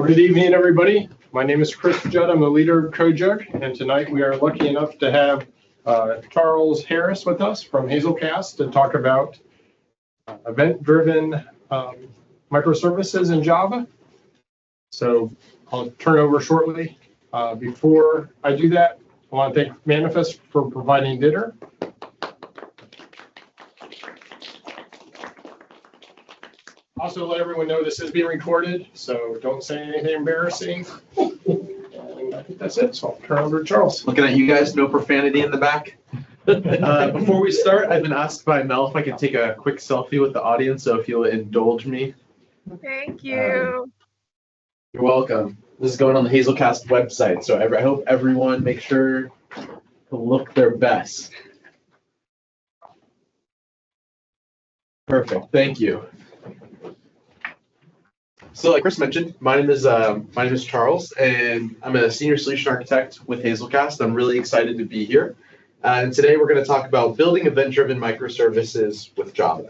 Good evening, everybody. My name is Chris Judd. I'm the leader of CodeJug, and tonight we are lucky enough to have Charles Harris with us from Hazelcast to talk about event-driven microservices in Java. So I'll turn over shortly. Before I do that, I want to thank Manifest for providing dinner. Also, let everyone know this is being recorded, so don't say anything embarrassing. And I think that's it, so I'll turn over to Charles. Looking at you guys, no profanity in the back. Before we start, I've been asked by Mel if I could take a quick selfie with the audience, so if you'll indulge me. Thank you. You're welcome. This is going on the Hazelcast website, so I hope everyone make sure to look their best. Perfect, thank you. So like Chris mentioned, my name is Charles, and I'm a senior solution architect with Hazelcast. I'm really excited to be here. And today we're going to talk about building event-driven microservices with Java.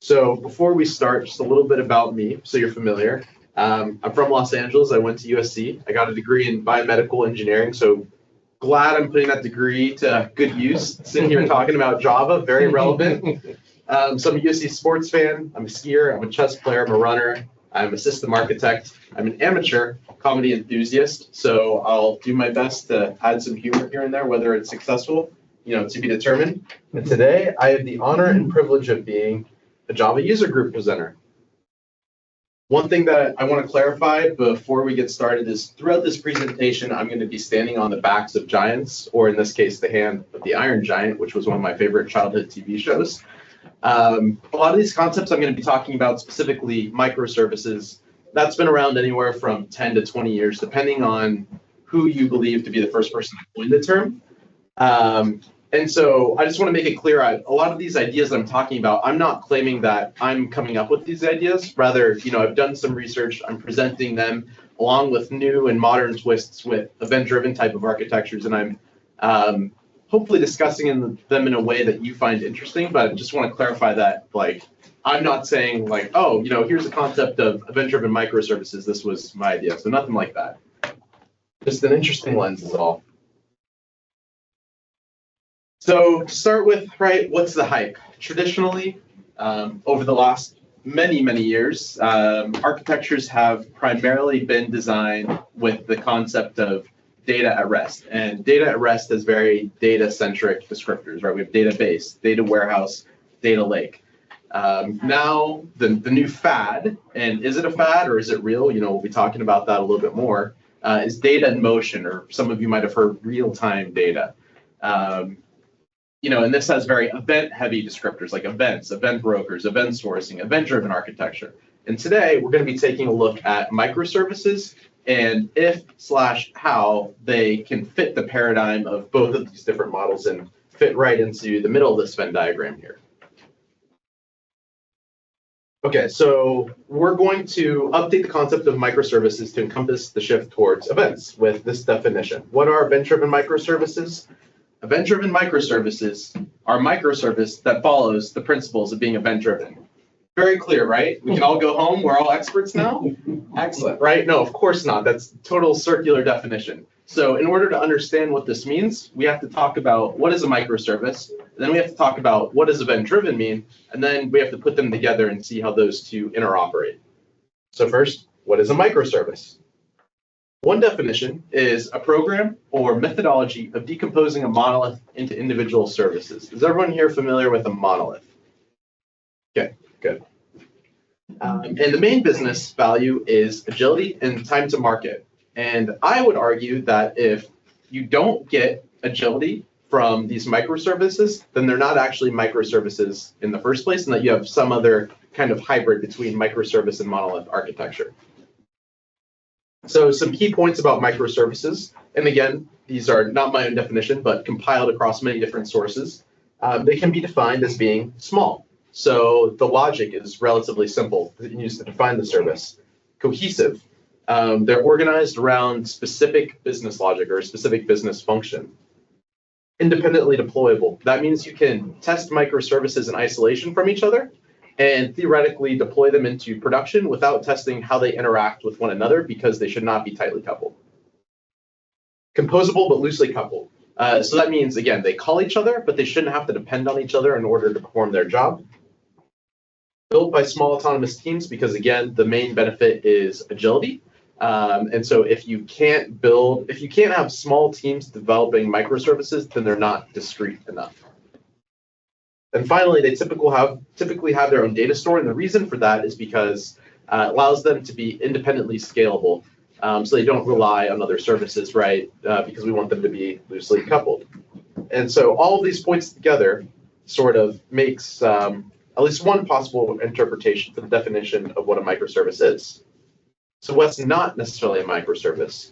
So before we start, just a little bit about me, so you're familiar. I'm from Los Angeles. I went to USC. I got a degree in biomedical engineering, so glad I'm putting that degree to good use. Sitting here talking about Java, very relevant. So I'm a USC sports fan. I'm a skier. I'm a chess player. I'm a runner. I'm a system architect. I'm an amateur comedy enthusiast, so I'll do my best to add some humor here and there, whether it's successful, to be determined. And today, I have the honor and privilege of being a Java user group presenter. One thing that I want to clarify before we get started is throughout this presentation, I'm going to be standing on the backs of giants, or in this case, the hand of the Iron Giant, which was one of my favorite childhood TV shows. A lot of these concepts I'm going to be talking about, specifically microservices, that's been around anywhere from 10 to 20 years, depending on who you believe to be the first person to coin the term. And so I just want to make it clear, a lot of these ideas I'm talking about, I'm not claiming that I'm coming up with these ideas. Rather, I've done some research, I'm presenting them along with new and modern twists with event-driven type of architectures, and I'm hopefully discussing them in a way that you find interesting, but I just want to clarify that, I'm not saying here's the concept of event-driven microservices, this was my idea, so nothing like that. Just an interesting lens is all. So to start with, what's the hype? Traditionally, over the last many, many years, architectures have primarily been designed with the concept of data at rest. And data at rest has very data-centric descriptors, right? We have database, data warehouse, data lake. Now, the new fad, and is it a fad or is it real? We'll be talking about that a little bit more, is data in motion, or some of you might have heard real-time data. And this has very event-heavy descriptors like events, event brokers, event sourcing, event-driven architecture. And today, we're going to be taking a look at microservices and if/how they can fit the paradigm of both of these different models and fit right into the middle of this Venn diagram here. Okay, so we're going to update the concept of microservices to encompass the shift towards events with this definition. What are event-driven microservices? Event-driven microservices are microservice that follows the principles of being event-driven. Very clear, right? We can all go home. We're all experts now? Excellent, right? No, of course not. That's total circular definition. So in order to understand what this means, we have to talk about what is a microservice. Then we have to talk about what does event-driven mean. And then we have to put them together and see how those two interoperate. So first, what is a microservice? One definition is a program or methodology of decomposing a monolith into individual services. Is everyone here familiar with a monolith? Okay. Good. And the main business value is agility and time to market. And I would argue that if you don't get agility from these microservices, then they're not actually microservices in the first place, and that you have some other kind of hybrid between microservice and monolith architecture. So some key points about microservices, and again, these are not my own definition, but compiled across many different sources. They can be defined as being small. So the logic is relatively simple that you use to define the service. Cohesive. They're organized around specific business logic or a specific business function. Independently deployable. That means you can test microservices in isolation from each other, and theoretically deploy them into production without testing how they interact with one another because they should not be tightly coupled. Composable but loosely coupled. So that means, again, they call each other, but they shouldn't have to depend on each other in order to perform their job. Built by small autonomous teams because, again, the main benefit is agility. And so if you can't have small teams developing microservices, then they're not discrete enough. And finally, they typically have their own data store, and the reason for that is because it allows them to be independently scalable, so they don't rely on other services, right? Because we want them to be loosely coupled. And so all of these points together sort of makes at least one possible interpretation for the definition of what a microservice is. So what's not necessarily a microservice?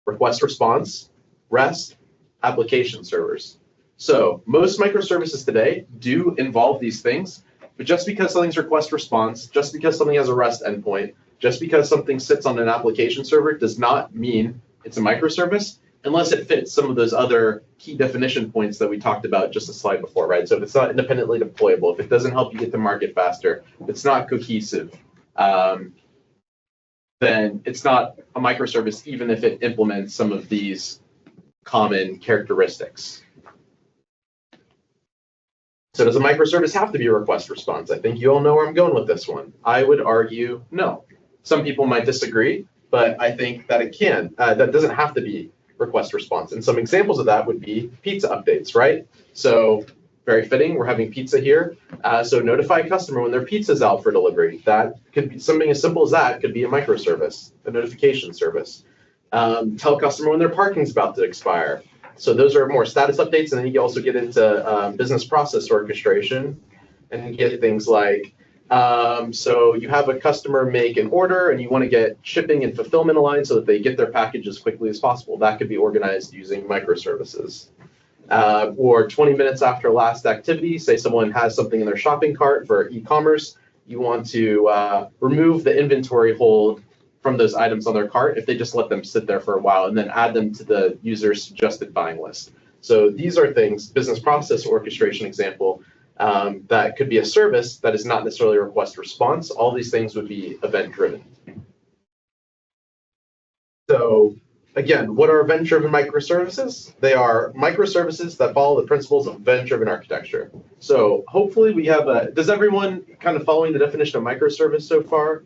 Request response, REST, application servers. So most microservices today do involve these things, but just because something's request response, just because something has a REST endpoint, just because something sits on an application server does not mean it's a microservice unless it fits some of those other key definition points that we talked about just a slide before, right? So if it's not independently deployable, if it doesn't help you get to market faster, if it's not cohesive, then it's not a microservice even if it implements some of these common characteristics. So does a microservice have to be a request response? I think you all know where I'm going with this one. I would argue no. Some people might disagree, but I think that it can. That doesn't have to be request response. And some examples of that would be pizza updates, right? So very fitting, we're having pizza here. So notify a customer when their pizza's out for delivery. That could be something as simple as that, could be a microservice, a notification service. Tell a customer when their parking's about to expire. So those are more status updates, and then you also get into business process orchestration, and you get things like, so you have a customer make an order, and you want to get shipping and fulfillment aligned so that they get their package as quickly as possible. That could be organized using microservices. Or 20 minutes after last activity, say someone has something in their shopping cart for e-commerce, you want to remove the inventory hold from those items on their cart if they just let them sit there for a while and then add them to the user's suggested buying list. So these are things, business process orchestration example, that could be a service that is not necessarily a request response. All these things would be event driven. So again, what are event driven microservices? They are microservices that follow the principles of event driven architecture. So hopefully we have does everyone kind of following the definition of microservice so far?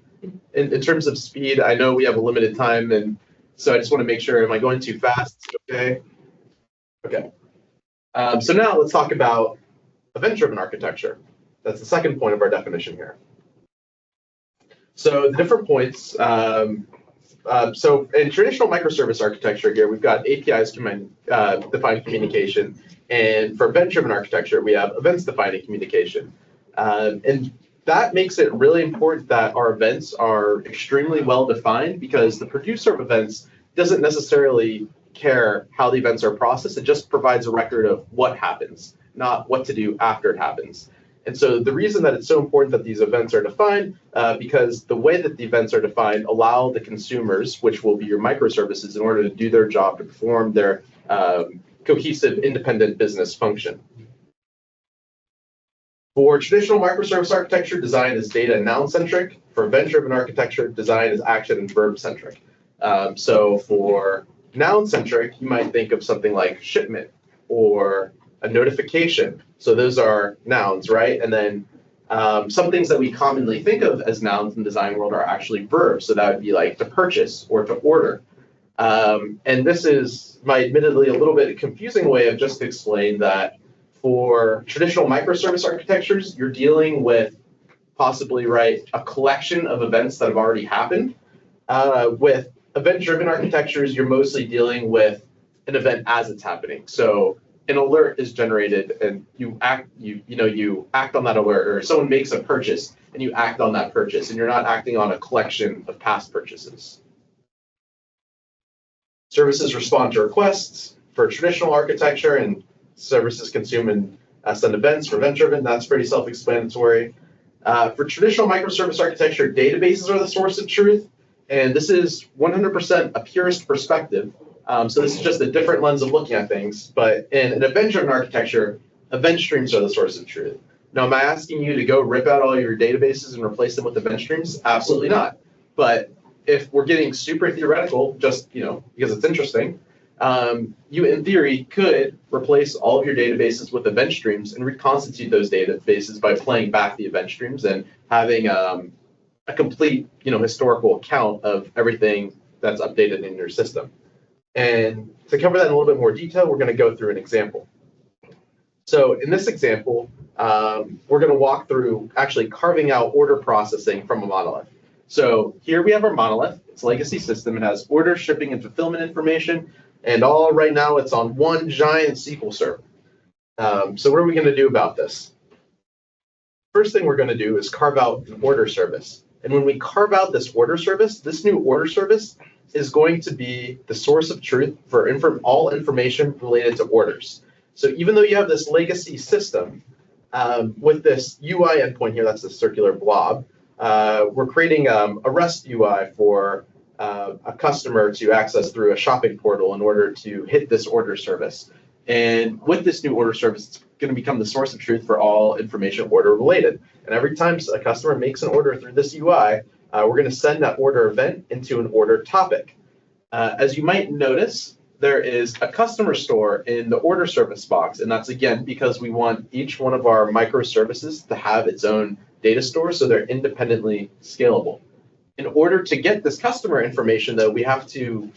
In terms of speed, I know we have a limited time, and so I just want to make sure, am I going too fast? Okay. Okay. So now let's talk about event-driven architecture. That's the second point of our definition here. So the different points, so in traditional microservice architecture here, we've got APIs defined communication, and for event-driven architecture, we have events defining communication. And that makes it really important that our events are extremely well defined, because the producer of events doesn't necessarily care how the events are processed. It just provides a record of what happens, not what to do after it happens. And so the reason that it's so important that these events are defined, because the way that the events are defined allow the consumers, which will be your microservices, in order to do their job, to perform their cohesive, independent business function. For traditional microservice architecture, design is data and noun-centric. For event-driven architecture, design is action and verb-centric. So for noun-centric, you might think of something like shipment or a notification. So those are nouns, right? And then some things that we commonly think of as nouns in the design world are actually verbs. So that would be like to purchase or to order. And this is my admittedly a little bit confusing way of just to explain that for traditional microservice architectures, you're dealing with possibly, right, a collection of events that have already happened. With event-driven architectures, you're mostly dealing with an event as it's happening. So an alert is generated, and you act on that alert, or someone makes a purchase, and you act on that purchase, and you're not acting on a collection of past purchases. Services respond to requests for traditional architecture, and services consume and send events for event-driven. That's pretty self-explanatory. For traditional microservice architecture, databases are the source of truth, and this is 100% a purist perspective. So this is just a different lens of looking at things. But in an event-driven architecture, event streams are the source of truth. Now, am I asking you to go rip out all your databases and replace them with event streams? Absolutely not. But if we're getting super theoretical, just because it's interesting, you in theory could replace all of your databases with event streams and reconstitute those databases by playing back the event streams and having a complete historical account of everything that's updated in your system. And to cover that in a little bit more detail, we're going to go through an example. So in this example, we're going to walk through actually carving out order processing from a monolith. So here we have our monolith. It's a legacy system. It has order, shipping, and fulfillment information. And all right now it's on one giant SQL server. So what are we going to do about this? First thing we're going to do is carve out an order service. And when we carve out this order service, this new order service is going to be the source of truth for all information related to orders. So even though you have this legacy system with this UI endpoint here, that's the circular blob, we're creating a REST UI for a customer to access through a shopping portal in order to hit this order service. And with this new order service, it's going to become the source of truth for all information order related. And every time a customer makes an order through this UI, we're going to send that order event into an order topic. As you might notice, there is a customer store in the order service box. And that's, again, because we want each one of our microservices to have its own data store so they're independently scalable. In order to get this customer information, though, we have to,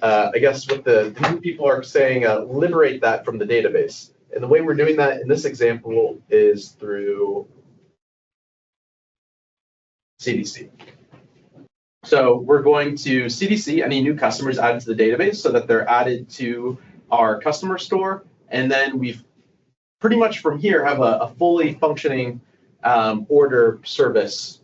I guess what the new people are saying, liberate that from the database. And the way we're doing that in this example is through CDC. So we're going to CDC any new customers added to the database so that they're added to our customer store. And then we've pretty much from here have a fully functioning order service.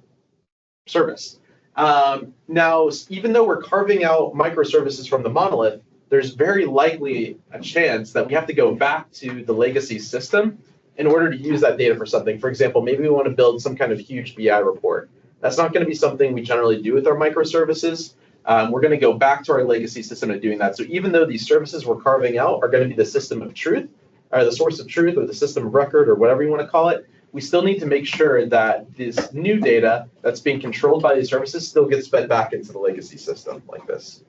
Now, even though we're carving out microservices from the monolith, there's very likely a chance that we have to go back to the legacy system in order to use that data for something. For example, maybe we want to build some kind of huge BI report. That's not going to be something we generally do with our microservices. We're going to go back to our legacy system and doing that. So even though these services we're carving out are going to be the system of truth, or the source of truth, or the system of record, or whatever you want to call it, we still need to make sure that this new data that's being controlled by these services still gets fed back into the legacy system like this.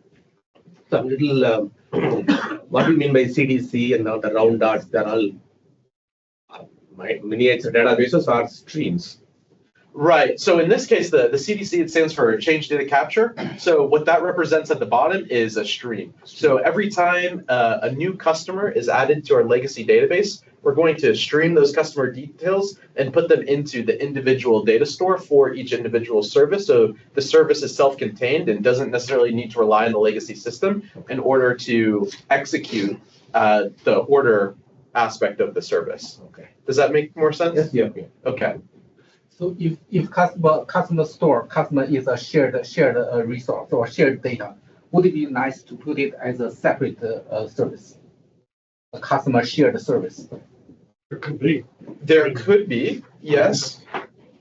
So a little, what do you mean by CDC and now the round dots? They're all miniature databases or streams? Right. So in this case, the CDC, it stands for Change Data Capture. So what that represents at the bottom is a stream. So every time a new customer is added to our legacy database, we're going to stream those customer details and put them into the individual data store for each individual service. So the service is self-contained and doesn't necessarily need to rely on the legacy system in order to execute the order aspect of the service. Okay. Does that make more sense? Yes, yeah. Okay. So if customer is a shared resource or shared data, would it be nice to put it as a separate service, a customer shared service? There could be. There could be, yes.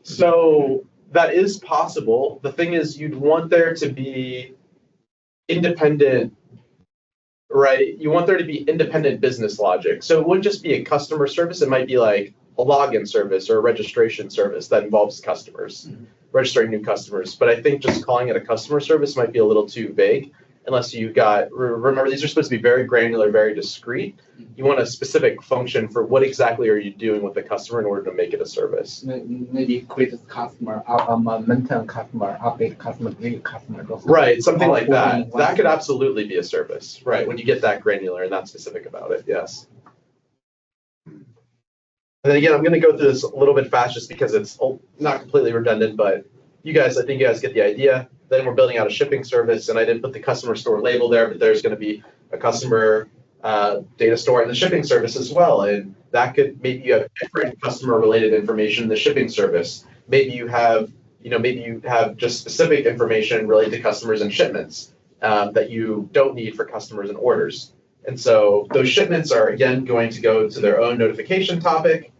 So that is possible. The thing is, you'd want there to be independent, right? You want there to be independent business logic. So it wouldn't just be a customer service. It might be like a login service or a registration service that involves customers, registering new customers. But I think just calling it a customer service might be a little too vague unless you remember, these are supposed to be very granular, very discrete. You want a specific function for what exactly are you doing with the customer in order to make it a service. Maybe create customer, maintain customer, update customer, delete customer. Right, something like that. That could absolutely be a service, right, when you get that granular and that specific about it, yes. And then again, I'm going to go through this a little bit fast just because it's not completely redundant, but I think you guys get the idea. Then we're building out a shipping service, and I didn't put the customer store label there, but there's going to be a customer data store in the shipping service as well. And that could, maybe you have different customer related information in the shipping service. Maybe you have, just specific information related to customers and shipments that you don't need for customers and orders. And so those shipments are, again, going to go to their own notification topic.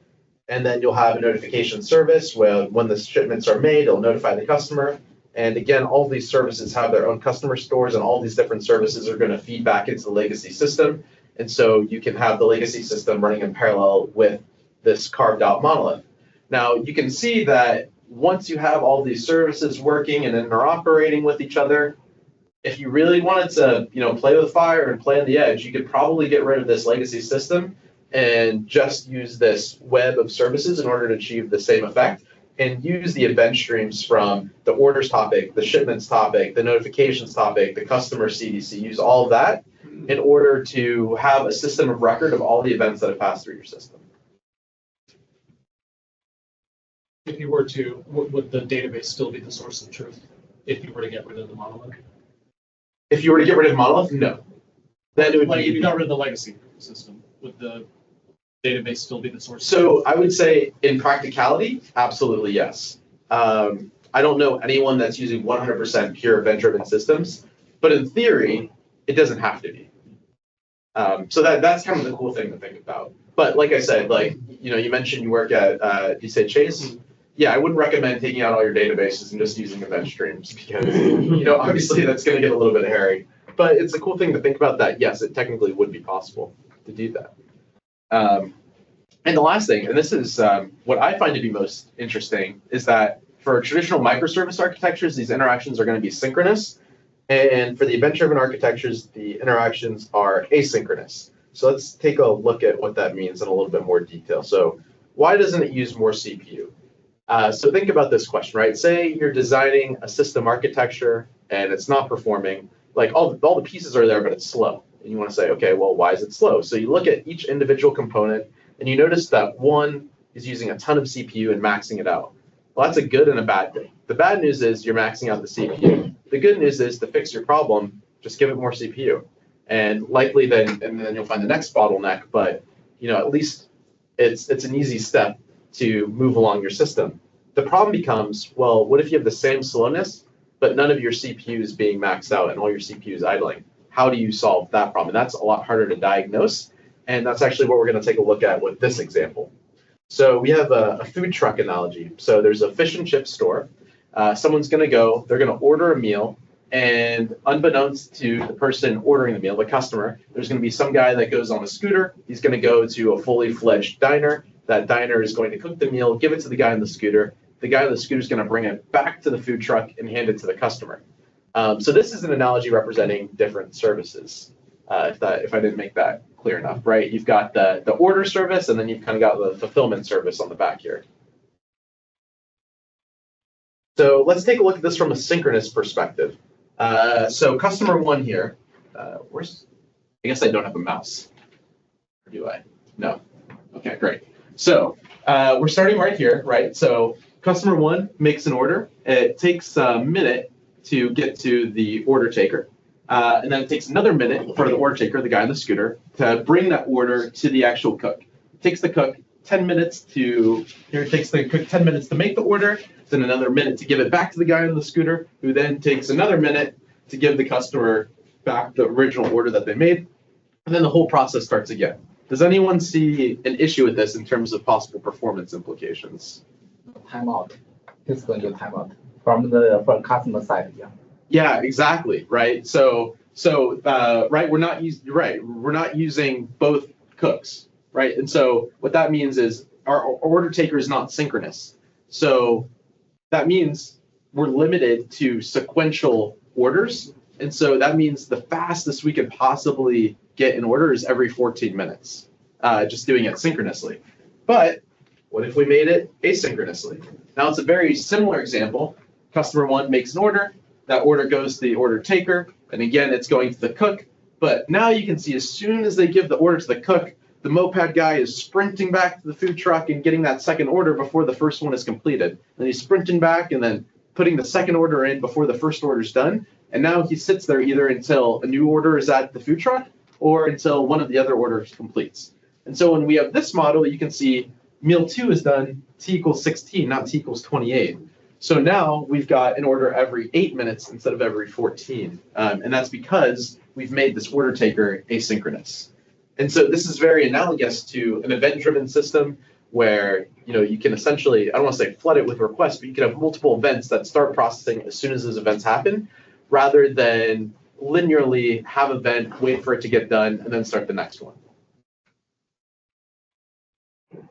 And then you'll have a notification service where when the shipments are made, it'll notify the customer. And again, all these services have their own customer stores, and all these different services are going to feed back into the legacy system. And so you can have the legacy system running in parallel with this carved out monolith. Now you can see that once you have all these services working and interoperating with each other, if you really wanted to, play with fire and play on the edge, you could probably get rid of this legacy system and just use this web of services in order to achieve the same effect, and use the event streams from the orders topic, the shipments topic, the notifications topic, the customer CDC, use all of that in order to have a system of record of all the events that have passed through your system. If you were to, would the database still be the source of truth if you were to get rid of the monolith? If you were to get rid of monolith, no. Then it would Like if you be. got rid of the legacy system, would the database still be the source? So I would say in practicality, absolutely yes. I don't know anyone that's using 100% pure event-driven systems, but in theory, it doesn't have to be. So that's kind of the cool thing to think about. But like I said, you mentioned you work at, you said Chase? Yeah, I wouldn't recommend taking out all your databases and just using event streams because, obviously that's going to get a little bit hairy. But it's a cool thing to think about that, yes, it technically would be possible to do that. And the last thing, and this is what I find to be most interesting, is that for traditional microservice architectures, these interactions are going to be synchronous. And for the event-driven architectures, the interactions are asynchronous. So let's take a look at what that means in a little bit more detail. So why doesn't it use more CPU? So think about this question, right? Say you're designing a system architecture and it's not performing. Like all the pieces are there, but it's slow. And you want to say, okay, well, why is it slow? So you look at each individual component and you notice that one is using a ton of CPU and maxing it out. Well, that's a good and a bad thing. The bad news is you're maxing out the CPU. The good news is to fix your problem, just give it more CPU. And likely then you'll find the next bottleneck, but at least it's an easy step to move along your system. The problem becomes, well, what if you have the same slowness, but none of your CPU is being maxed out and all your CPU is idling? How do you solve that problem? And that's a lot harder to diagnose. And that's actually what we're going to take a look at with this example. So we have a food truck analogy. So there's a fish and chip store. Someone's going to go, they're going to order a meal. And unbeknownst to the person ordering the meal, the customer, there's going to be some guy that goes on a scooter. He's going to go to a fully fledged diner. That diner is going to cook the meal, give it to the guy on the scooter. The guy on the scooter is going to bring it back to the food truck and hand it to the customer. So this is an analogy representing different services, if I didn't make that clear enough, right? You've got the order service, and then you've kind of got the fulfillment service on the back here. So let's take a look at this from a synchronous perspective. So customer one here, I guess I don't have a mouse. Or do I? No. Okay, great. So we're starting right here, right? So customer one makes an order. It takes a minute to get to the order taker. And then it takes another minute for the order taker, the guy on the scooter, to bring that order to the actual cook. It takes the cook 10 minutes to make the order, then another minute to give it back to the guy on the scooter, who then takes another minute to give the customer back the original order that they made. And then the whole process starts again. Does anyone see an issue with this in terms of possible performance implications? Timeout. It's going to timeout from customer side. Yeah. Yeah, exactly. Right. So right. We're not using both cooks. Right. And so what that means is our order taker is not synchronous. So that means we're limited to sequential orders. And so that means the fastest we can possibly get an order is every 14 minutes, just doing it synchronously. But what if we made it asynchronously? Now it's a very similar example. Customer one makes an order. That order goes to the order taker. And again, it's going to the cook. But now you can see as soon as they give the order to the cook, the moped guy is sprinting back to the food truck and getting that second order before the first one is completed. And he's sprinting back and then putting the second order in before the first order is done. And now he sits there either until a new order is at the food truck or until one of the other orders completes. And so when we have this model, you can see meal 2 is done t equals 16, not t equals 28. So now we've got an order every 8 minutes instead of every 14. And that's because we've made this order taker asynchronous. And so this is very analogous to an event-driven system where you can essentially, I don't want to say flood it with requests, but you can have multiple events that start processing as soon as those events happen, rather than linearly have an event, wait for it to get done, and then start the next one.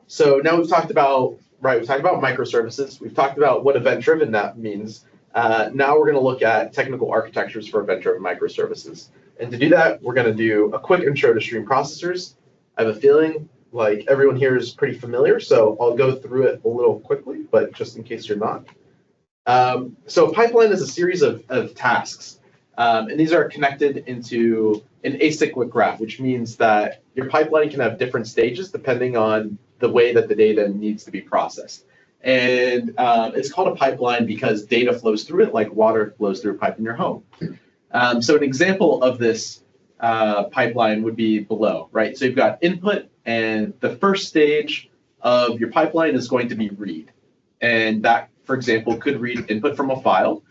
So now we've talked about right? We talked about microservices. We've talked about what event-driven that means. Now we're going to look at technical architectures for event-driven microservices. And to do that, we're going to do a quick intro to stream processors. I have a feeling like everyone here is pretty familiar, so I'll go through it a little quickly, but just in case you're not. So a pipeline is a series of tasks, and these are connected into an acyclic graph, which means that your pipeline can have different stages depending on the way that the data needs to be processed. And it's called a pipeline because data flows through it like water flows through a pipe in your home. So an example of this pipeline would be below, right? So you've got input, and the first stage of your pipeline is going to be read. And that, for example, could read input from a file,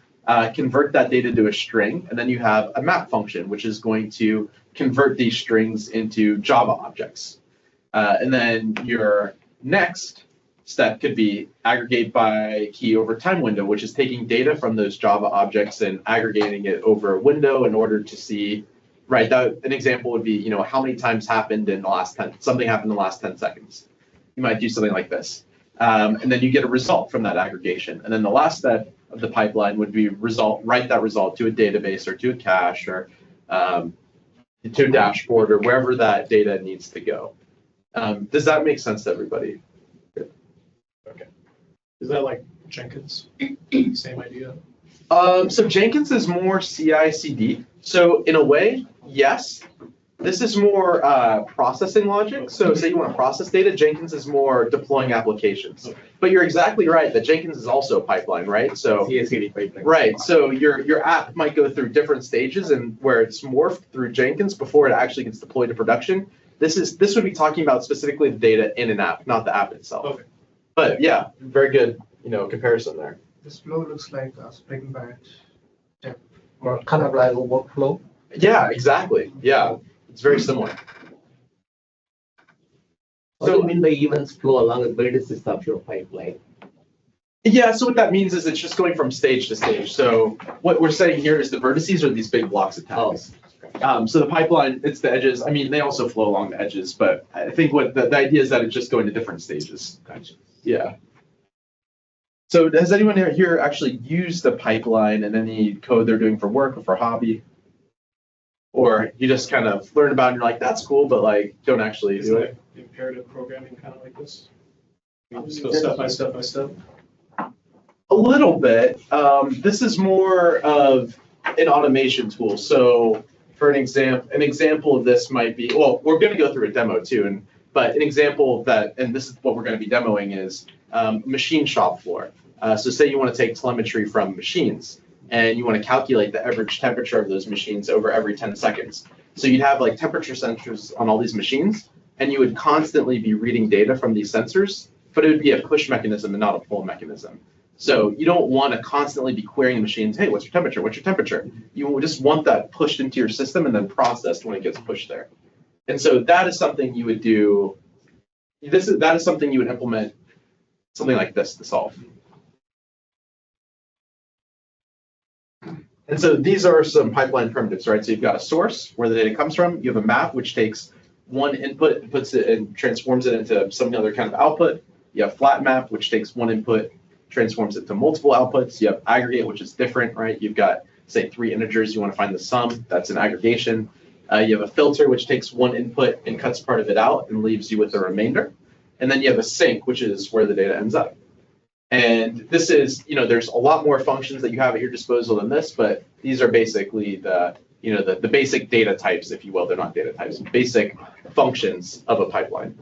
convert that data to a string, and then you have a map function, which is going to convert these strings into Java objects. And then your next step could be aggregate by key over time window, which is taking data from those Java objects and aggregating it over a window in order to see, right, an example would be, you know, how many times happened in the last 10, something happened in the last 10 seconds. You might do something like this. And then you get a result from that aggregation. And then the last step of the pipeline would be write that result to a database or to a cache or to a dashboard or wherever that data needs to go. Does that make sense to everybody? Okay. Is that like Jenkins? Same idea? So Jenkins is more CI/CD. So in a way, yes. This is more processing logic. So say you want to process data, Jenkins is more deploying applications. Okay. But you're exactly right that Jenkins is also a pipeline, right? So CI/CD pipeline. right. So your app might go through different stages and where it's morphed through Jenkins before it actually gets deployed to production. This would be talking about specifically the data in an app, not the app itself. Okay. But yeah, very good, comparison there. This flow looks like a Spring Batch. Or kind of like a workflow. Yeah, exactly. Yeah, it's very similar. What do you mean by events flow along the vertices of your pipeline? Yeah, so what that means is it's just going from stage to stage. So what we're saying here is the vertices are these big blocks of tags. So the pipeline, it's the edges. I mean, they also flow along the edges, but I think what the idea is that it's just going to different stages. Gotcha. Yeah. So has anyone here actually used the pipeline in any code they're doing for work or for hobby? Or you just kind of learn about it and you're like, that's cool, but like don't actually Is do it it? imperative programming kind of like this? You just go step by step by step? A little bit. This is more of an automation tool. So for an example of this might be, well, we're going to go through a demo too, but an example of that, and this is what we're going to be demoing, is machine shop floor. So say you want to take telemetry from machines and you want to calculate the average temperature of those machines over every 10 seconds. So you'd have like temperature sensors on all these machines, and you would constantly be reading data from these sensors, but it would be a push mechanism and not a pull mechanism. So you don't want to constantly be querying the machines, hey, what's your temperature? What's your temperature? You just want that pushed into your system and then processed when it gets pushed there. And so that is something you would do. That is something you would implement something like this to solve. And so these are some pipeline primitives, right? So you've got a source where the data comes from. You have a map, which takes one input, puts it and transforms it into some other kind of output. You have flat map, which takes one input, transforms it to multiple outputs. You have aggregate, which is different, right? You've got, say, 3 integers. You want to find the sum. That's an aggregation. You have a filter, which takes one input and cuts part of it out and leaves you with the remainder. And then you have a sync, which is where the data ends up. And this is, there's a lot more functions that you have at your disposal than this, but these are basically the basic data types, if you will. They're not data types, basic functions of a pipeline.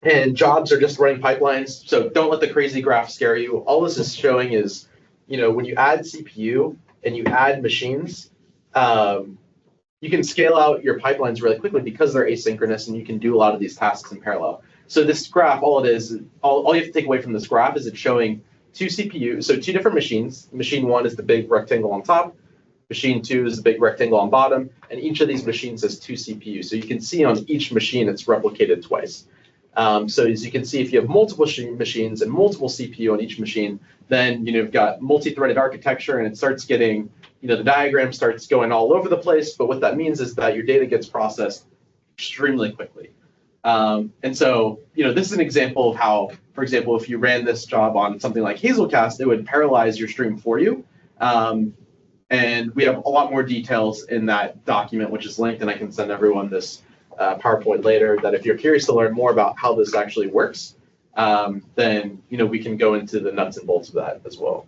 And jobs are just running pipelines, so don't let the crazy graph scare you. All this is showing is, when you add CPU and you add machines, you can scale out your pipelines really quickly because they're asynchronous and you can do a lot of these tasks in parallel. So this graph, all you have to take away from this graph is it's showing 2 CPUs, so 2 different machines. Machine 1 is the big rectangle on top. Machine 2 is the big rectangle on bottom. And each of these machines has 2 CPUs. So you can see on each machine it's replicated twice. So as you can see, if you have multiple machines and multiple CPU on each machine, then you've got multi-threaded architecture, and it starts getting, the diagram starts going all over the place. But what that means is that your data gets processed extremely quickly. And so, this is an example of how, for example, if you ran this job on something like Hazelcast, it would parallelize your stream for you. And we have a lot more details in that document, which is linked, and I can send everyone this PowerPoint later, that if you're curious to learn more about how this actually works, then we can go into the nuts and bolts of that as well.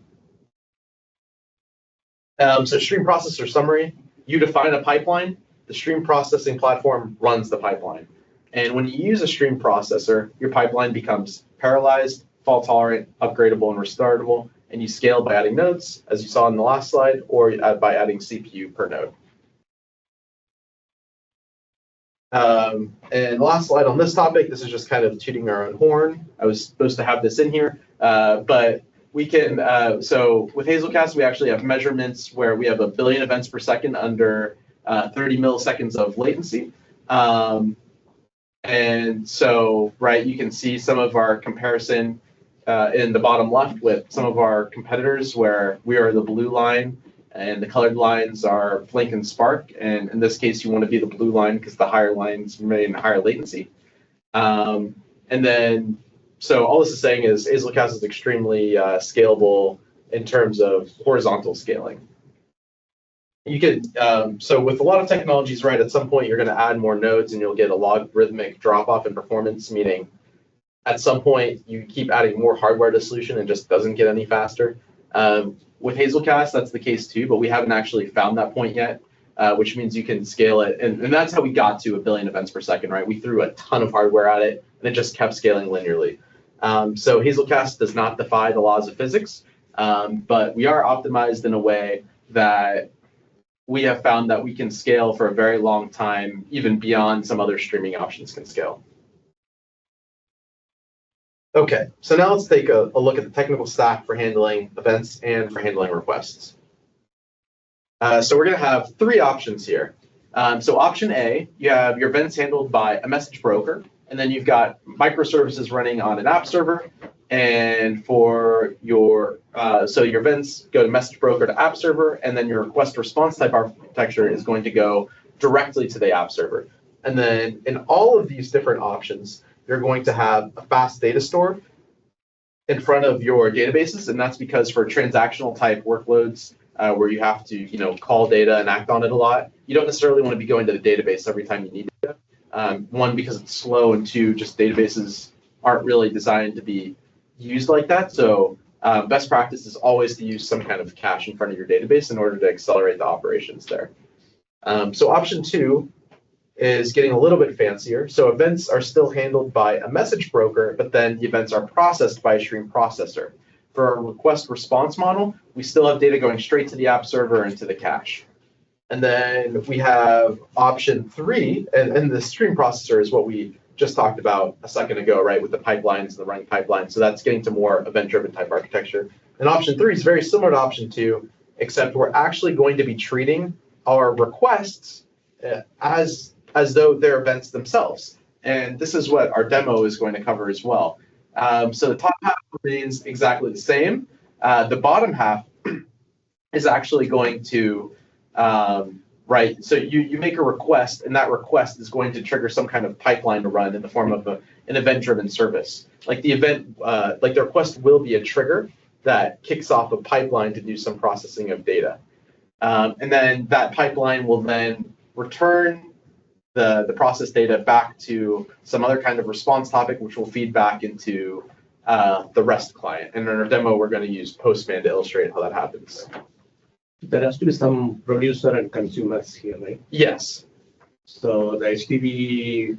So stream processor summary, you define a pipeline, the stream processing platform runs the pipeline. And when you use a stream processor, your pipeline becomes parallelized, fault tolerant, upgradable, and restartable, and you scale by adding nodes, as you saw in the last slide, or by adding CPU per node. And last slide on this topic, this is just kind of tooting our own horn. I was supposed to have this in here, but we can, so with Hazelcast, we actually have measurements where we have 1 billion events per second under 30 milliseconds of latency. And so, right, you can see some of our comparison in the bottom left with some of our competitors where we are the blue line and the colored lines are Flink and Spark. And in this case, you want to be the blue line because the higher lines remain higher latency. And then, so all this is saying is Hazelcast is extremely scalable in terms of horizontal scaling. You can, so with a lot of technologies, right, at some point you're going to add more nodes and you'll get a logarithmic drop off in performance, meaning at some point you keep adding more hardware to the solution and just doesn't get any faster. With Hazelcast, that's the case too, but we haven't actually found that point yet, which means you can scale it. And that's how we got to 1 billion events per second, right? We threw a ton of hardware at it and it just kept scaling linearly. So Hazelcast does not defy the laws of physics, but we are optimized in a way that we have found that we can scale for a very long time, even beyond some other streaming options can scale. Okay, so now let's take a look at the technical stack for handling events and for handling requests. So we're going to have 3 options here. So option A, you have your events handled by a message broker, and then you've got microservices running on an app server. And for your, so your events go to message broker to app server, and then your request response type architecture is going to go directly to the app server. And then in all of these different options, you're going to have a fast data store in front of your databases. And that's because for transactional type workloads where you have to, call data and act on it a lot, you don't necessarily want to be going to the database every time you need data. 1, because it's slow, and 2, just databases aren't really designed to be used like that. So best practice is always to use some kind of cache in front of your database in order to accelerate the operations there. So option 2 is getting a little bit fancier. So events are still handled by a message broker, but then the events are processed by a stream processor. For our request response model, we still have data going straight to the app server and to the cache. And then we have option 3, and the stream processor is what we just talked about a second ago, right, with the pipelines and the running pipeline. So that's getting to more event-driven type architecture. And option 3 is very similar to option 2, except we're actually going to be treating our requests as though they're events themselves. And this is what our demo is going to cover as well. So the top half remains exactly the same. The bottom half is actually going to, right, so you make a request, and that request is going to trigger some kind of pipeline to run in the form of an event-driven service. Like the event, like the request will be a trigger that kicks off a pipeline to do some processing of data. And then that pipeline will then return the process data back to some other kind of response topic, which will feed back into the REST client. And in our demo, we're going to use Postman to illustrate how that happens. There has to be some producer and consumers here, right? Yes. So the HTTP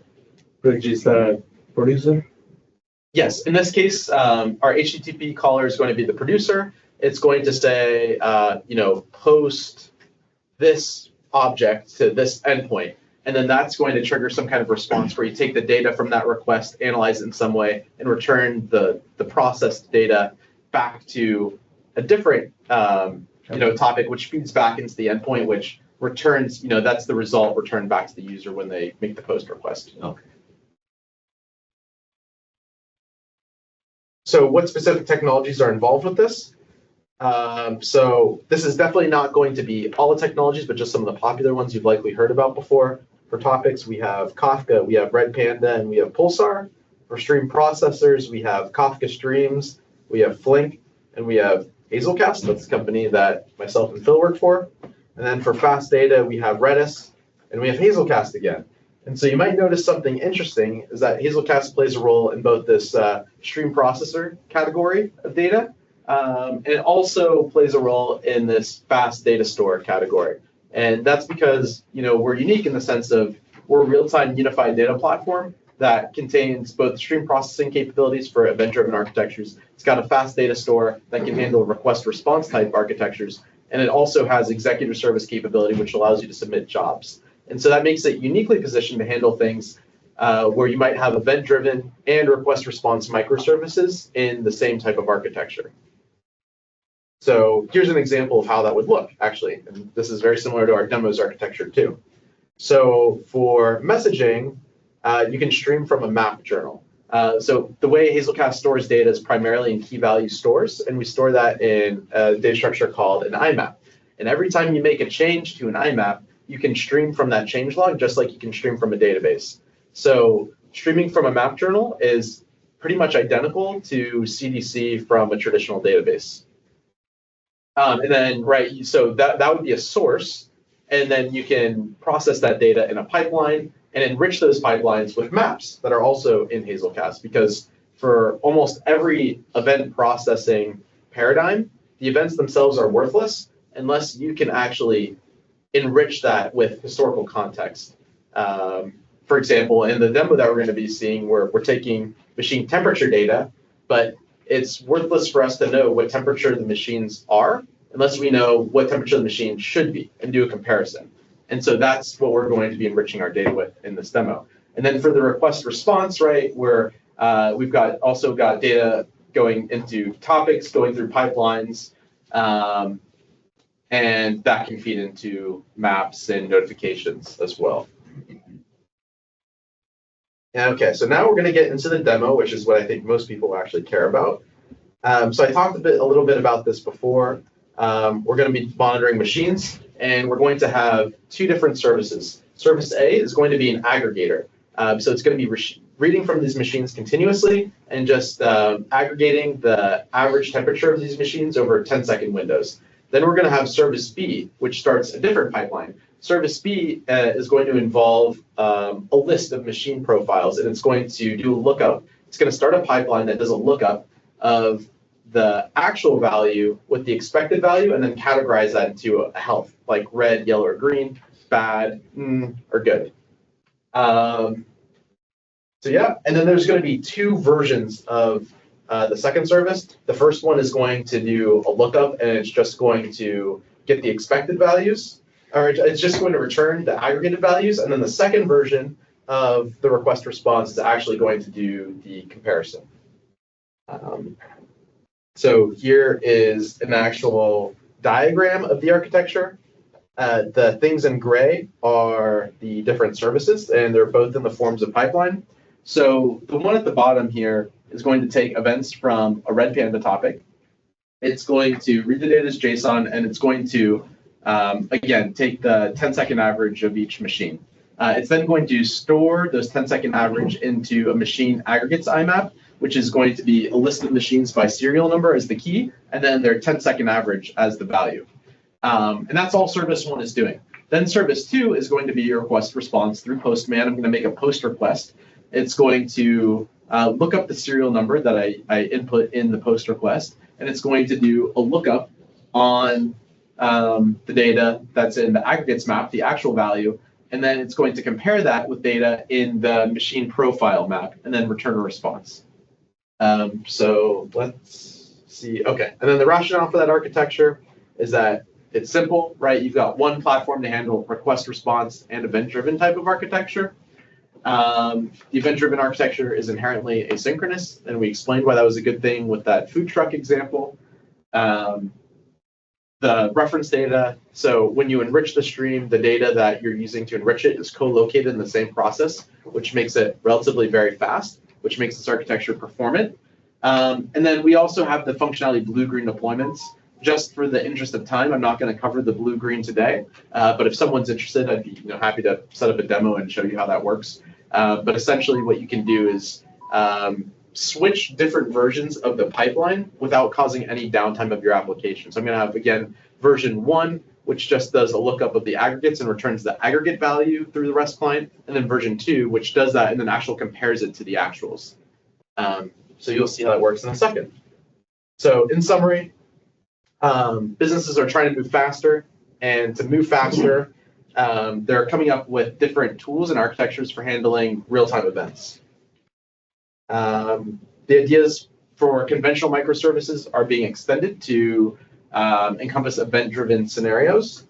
bridge is the producer? Yes. In this case, our HTTP caller is going to be the producer. It's going to say, post this object to this endpoint. And then that's going to trigger some kind of response where you take the data from that request, analyze it in some way, and return the processed data back to a different topic, which feeds back into the endpoint, which returns, that's the result returned back to the user when they make the post request. Okay. So what specific technologies are involved with this? So this is definitely not going to be all the technologies, but just some of the popular ones you've likely heard about before. For topics, we have Kafka, we have Red Panda, and we have Pulsar. For stream processors, we have Kafka Streams, we have Flink, and we have Hazelcast. That's the company that myself and Phil work for. And then for fast data, we have Redis, and we have Hazelcast again. And so you might notice something interesting is that Hazelcast plays a role in both this stream processor category of data, and it also plays a role in this fast data store category. And that's because we're unique in the sense of we're a real-time unified data platform that contains both stream processing capabilities for event-driven architectures. It's got a fast data store that can handle request response type architectures, and it also has executive service capability, which allows you to submit jobs. And so that makes it uniquely positioned to handle things where you might have event-driven and request response microservices in the same type of architecture. So here's an example of how that would look, actually. And this is very similar to our demos architecture, too. So for messaging, you can stream from a map journal. So the way Hazelcast stores data is primarily in key value stores, and we store that in a data structure called an IMAP. And every time you make a change to an IMAP, you can stream from that change log just like you can stream from a database. So streaming from a map journal is pretty much identical to CDC from a traditional database. And then, so that would be a source, and then you can process that data in a pipeline and enrich those pipelines with maps that are also in Hazelcast, because for almost every event processing paradigm, the events themselves are worthless unless you can actually enrich that with historical context. For example, in the demo that we're going to be seeing, we're taking machine temperature data, but it's worthless for us to know what temperature the machines are unless we know what temperature the machine should be and do a comparison. And so that's what we're going to be enriching our data with in this demo. And then for the request response, we've also got data going into topics, going through pipelines, and that can feed into maps and notifications as well. Okay, so now we're going to get into the demo, which is what I think most people actually care about. So I talked a little bit about this before. We're going to be monitoring machines, and we're going to have two different services. Service A is going to be an aggregator. So it's going to be reading from these machines continuously and just aggregating the average temperature of these machines over 10-second windows. Then we're going to have service B, which starts a different pipeline. Service B is going to involve a list of machine profiles, and it's going to do a lookup. It's going to start a pipeline that does a lookup of the actual value with the expected value, and then categorize that into a health, like red, yellow, or green, bad, or good. So yeah, and then there's going to be two versions of the second service. The first one is going to do a lookup, and it's just going to get the expected values, or it's just going to return the aggregated values. And then the second version of the request response is actually going to do the comparison. So here is an actual diagram of the architecture. The things in gray are the different services, and they're both in the forms of pipeline. So the one at the bottom here is going to take events from a Red Panda topic. It's going to read the data as JSON, and it's going to, again, take the 10-second average of each machine. It's then going to store those 10-second average into a machine aggregates IMAP, which is going to be a list of machines by serial number as the key, and then their 10-second average as the value. And that's all service one is doing. Then service two is going to be your request response through Postman. I'm going to make a post request. It's going to look up the serial number that I input in the post request, and it's going to do a lookup on the data that's in the aggregates map, the actual value, and then it's going to compare that with data in the machine profile map, and then return a response. So let's see. Okay, and then the rationale for that architecture is that it's simple, right? You've got one platform to handle request response and event-driven type of architecture. The event-driven architecture is inherently asynchronous, and we explained why that was a good thing with that food truck example. The reference data, so when you enrich the stream, the data that you're using to enrich it is co-located in the same process, which makes it relatively very fast, which makes this architecture performant. And then we also have the functionality blue-green deployments, just for the interest of time, I'm not going to cover the blue-green today. But if someone's interested, I'd be happy to set up a demo and show you how that works. But essentially, what you can do is switch different versions of the pipeline without causing any downtime of your application. So I'm going to have, again, version 1, which just does a lookup of the aggregates and returns the aggregate value through the REST client, and then version 2, which does that and then actually compares it to the actuals. So you'll see how that works in a second. So in summary, businesses are trying to move faster, and to move faster, they're coming up with different tools and architectures for handling real-time events. The ideas for conventional microservices are being extended to encompass event-driven scenarios.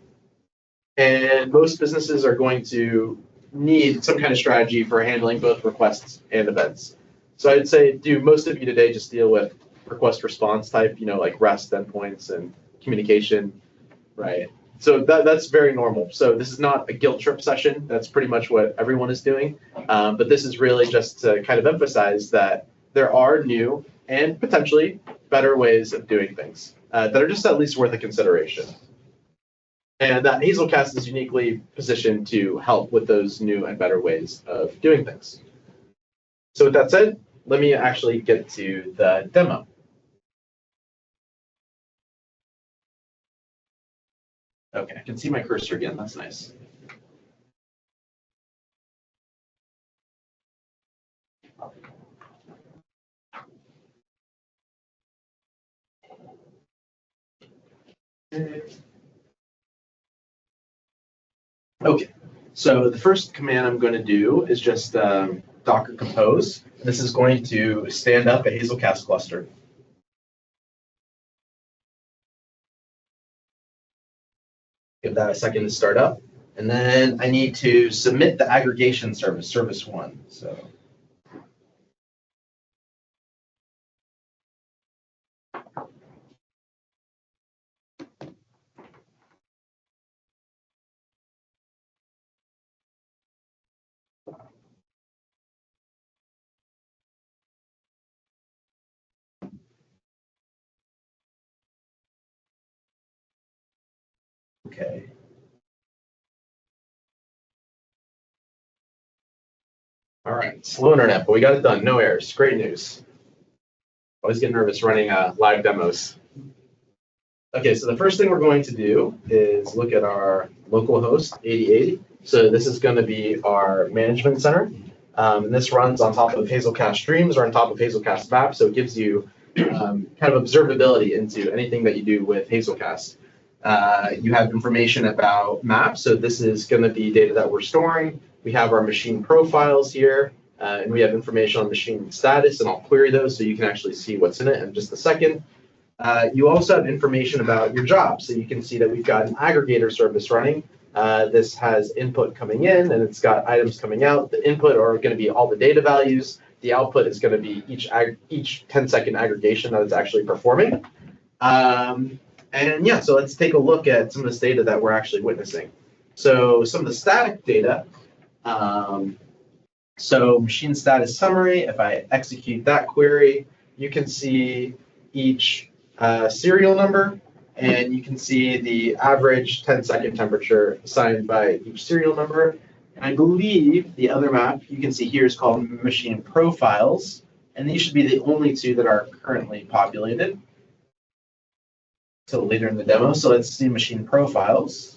And most businesses are going to need some kind of strategy for handling both requests and events. So I'd say, most of you today just deal with request response type, like REST endpoints and communication, right? So that's very normal. So this is not a guilt trip session. That's pretty much what everyone is doing. But this is really just to kind of emphasize that there are new and potentially better ways of doing things that are just at least worth a consideration. And that Hazelcast is uniquely positioned to help with those new and better ways of doing things. So with that said, let me actually get to the demo. Okay, I can see my cursor again. That's nice. Okay, so the first command I'm going to do is just Docker compose. This is going to stand up a Hazelcast cluster. Give that a second to start up. And then I need to submit the aggregation service, service 1. So okay. All right, slow internet, but we got it done. No errors. Great news. Always get nervous running live demos. Okay, so the first thing we're going to do is look at our local host 8080. So this is going to be our management center. And this runs on top of Hazelcast streams or on top of Hazelcast maps. So it gives you kind of observability into anything that you do with Hazelcast. You have information about maps. So this is going to be data that we're storing. We have our machine profiles here, and we have information on machine status, and I'll query those so you can actually see what's in it in just a second. You also have information about your job. So you can see that we've got an aggregator service running. This has input coming in, and it's got items coming out. The input are going to be all the data values. The output is going to be each 10-second aggregation that it's actually performing. And yeah, so let's take a look at some of this data that we're actually witnessing. So some of the static data. So machine status summary, if I execute that query, you can see each serial number, and you can see the average 10-second temperature assigned by each serial number. And I believe the other map you can see here is called machine profiles, and these should be the only two that are currently populated until later in the demo. So let's see machine profiles.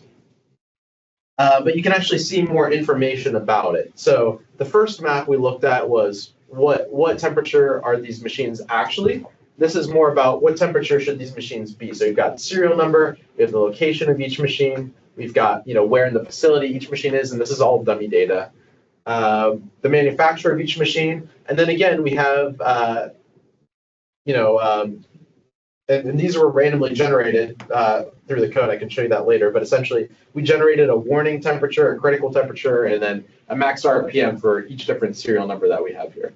But you can actually see more information about it. So the first map we looked at was what temperature are these machines actually? This is more about what temperature should these machines be. So you've got the serial number, we have the location of each machine, we've got where in the facility each machine is, and this is all dummy data. The manufacturer of each machine, and then again we have and these were randomly generated through the code. I can show you that later. But essentially, we generated a warning temperature, a critical temperature, and then a max RPM for each different serial number that we have here.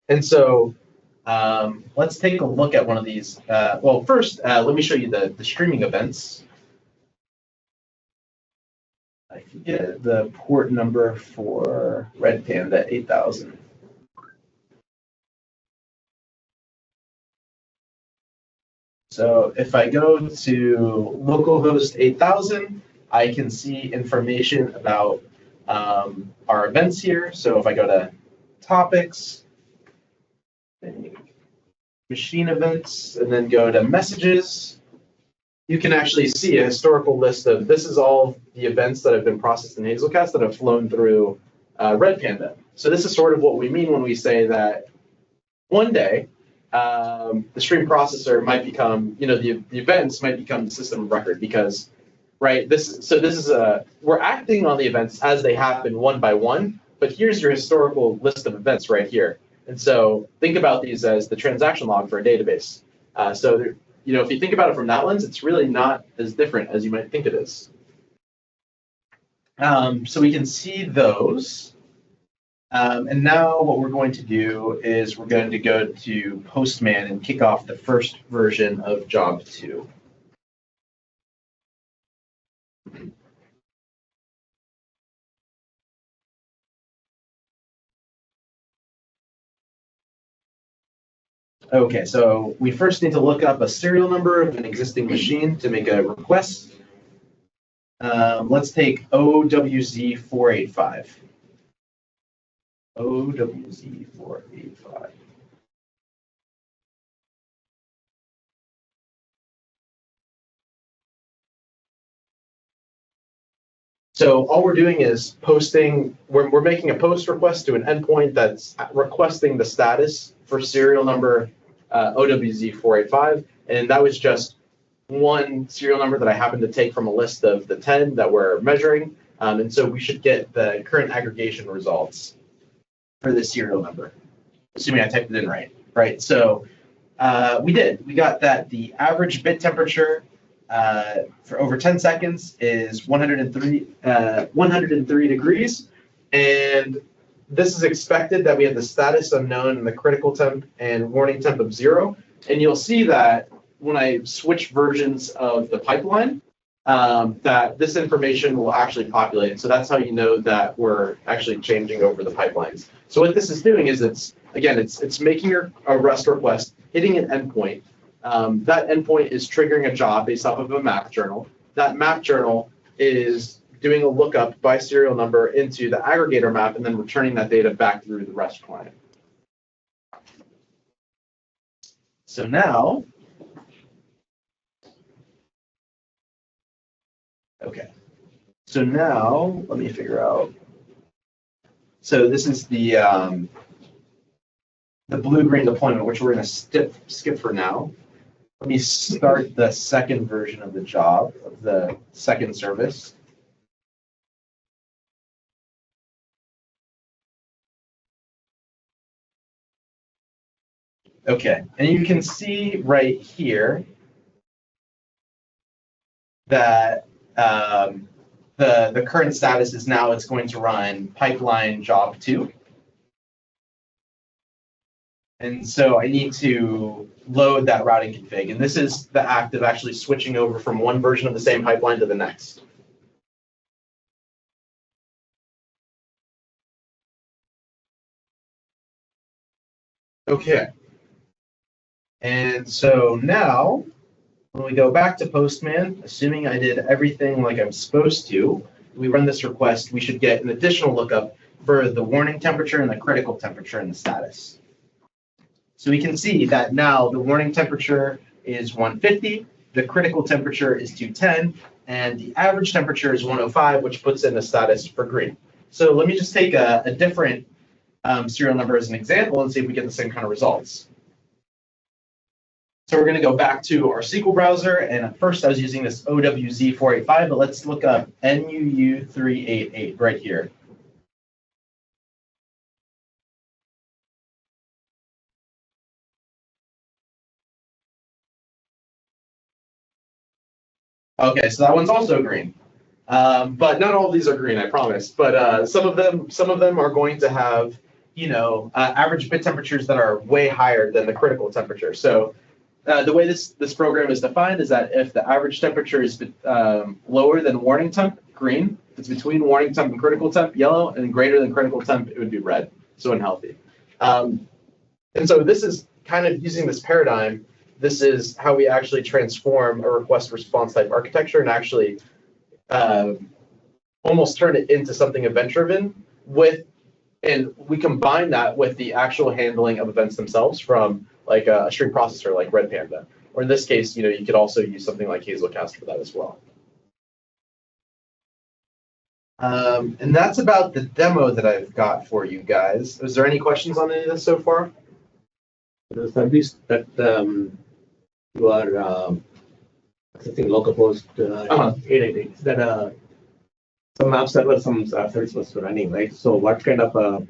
And so let's take a look at one of these. Well, first, let me show you the streaming events. I can get the port number for Red Panda 8000. So if I go to localhost 8000, I can see information about our events here. So if I go to topics, machine events, and then go to messages, you can actually see a historical list of, this is all the events that have been processed in Hazelcast that have flown through Red Panda. So this is sort of what we mean when we say that one day, the stream processor might become, the events might become the system of record because, right, we're acting on the events as they happen one by one, but here's your historical list of events right here. And so think about these as the transaction log for a database. If you think about it from that lens, it's really not as different as you might think it is. So we can see those. And now what we're going to do is we're going to go to Postman and kick off the first version of job 2. Okay, so we first need to look up a serial number of an existing machine to make a request. Let's take OWZ485. OWZ485. So all we're doing is posting, we're making a post request to an endpoint that's requesting the status for serial number OWZ485. And that was just one serial number that I happened to take from a list of the 10 that we're measuring. And so we should get the current aggregation results for this serial number, assuming I typed it in right? So we did. We got that the average bit temperature for over 10 seconds is 103 degrees. And this is expected that we have the status unknown and the critical temp and warning temp of 0. And you'll see that when I switch versions of the pipeline, that this information will actually populate. So that's how you know that we're actually changing over the pipelines. So what this is doing is it's making a REST request, hitting an endpoint. That endpoint is triggering a job based off of a map journal. That map journal is doing a lookup by serial number into the aggregator map and then returning that data back through the REST client. So now, okay. So now let me figure out. So this is the blue-green deployment, which we're going to skip for now. Let me start the second version of the job, of the second service. Okay, and you can see right here that the current status is now it's going to run pipeline job 2. And so I need to load that routing config. And this is the act of actually switching over from one version of the same pipeline to the next. Okay. And so now, when we go back to Postman, assuming I did everything like I'm supposed to, we run this request, we should get an additional lookup for the warning temperature and the critical temperature in the status. So we can see that now the warning temperature is 150, the critical temperature is 210, and the average temperature is 105, which puts in the status for green. So let me just take a different serial number as an example and see if we get the same kind of results. So we're going to go back to our SQL browser, and at first I was using this OWZ485, but let's look up NUU388 right here. Okay, so that one's also green, but not all of these are green, I promise. But some of them are going to have, average bit temperatures that are way higher than the critical temperature. So the way this program is defined is that if the average temperature is lower than warning temp, green. If it's between warning temp and critical temp, yellow, and greater than critical temp, it would be red, so unhealthy. And so this is kind of using this paradigm this is how we actually transform a request response type architecture and actually almost turn it into something event-driven and we combine that with the actual handling of events themselves from like a stream processor like Red Panda. Or in this case, you could also use something like Hazelcast for that as well. And that's about the demo that I've got for you guys. Is there any questions on any of this so far? The service that you are accessing localhost 888, is that some app server, some service was running, right? So what kind of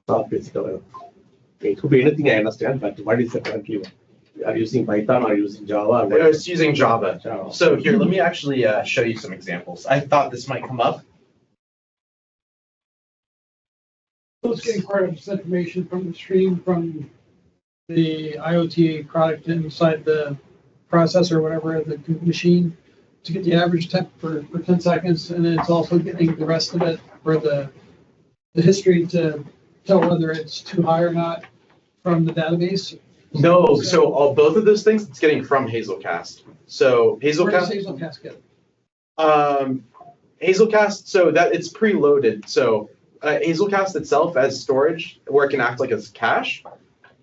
software is it? It could be anything, I understand, but what is it currently? Are you using Python or using Java? Or It's using Java. So here, let me actually show you some examples. I thought this might come up. So it's getting part of this information from the stream from the IoT product inside the processor or whatever, the machine, to get the average temp for 10 seconds. And then it's also getting the rest of it for the history to tell whether it's too high or not from the database. No, so both of those things, it's getting from Hazelcast. So Where does Hazelcast, Hazelcast get it? Hazelcast, so that it's preloaded. So Hazelcast itself as storage, where it can act like a cache,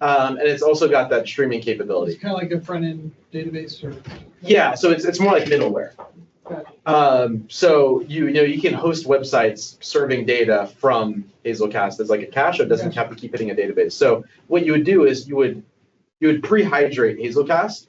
and it's also got that streaming capability. It's kind of like a front-end database or? Yeah, so it's more like middleware. So you can host websites serving data from Hazelcast as like a cache, so it doesn't have to keep hitting a database. So what you would do is you would pre-hydrate Hazelcast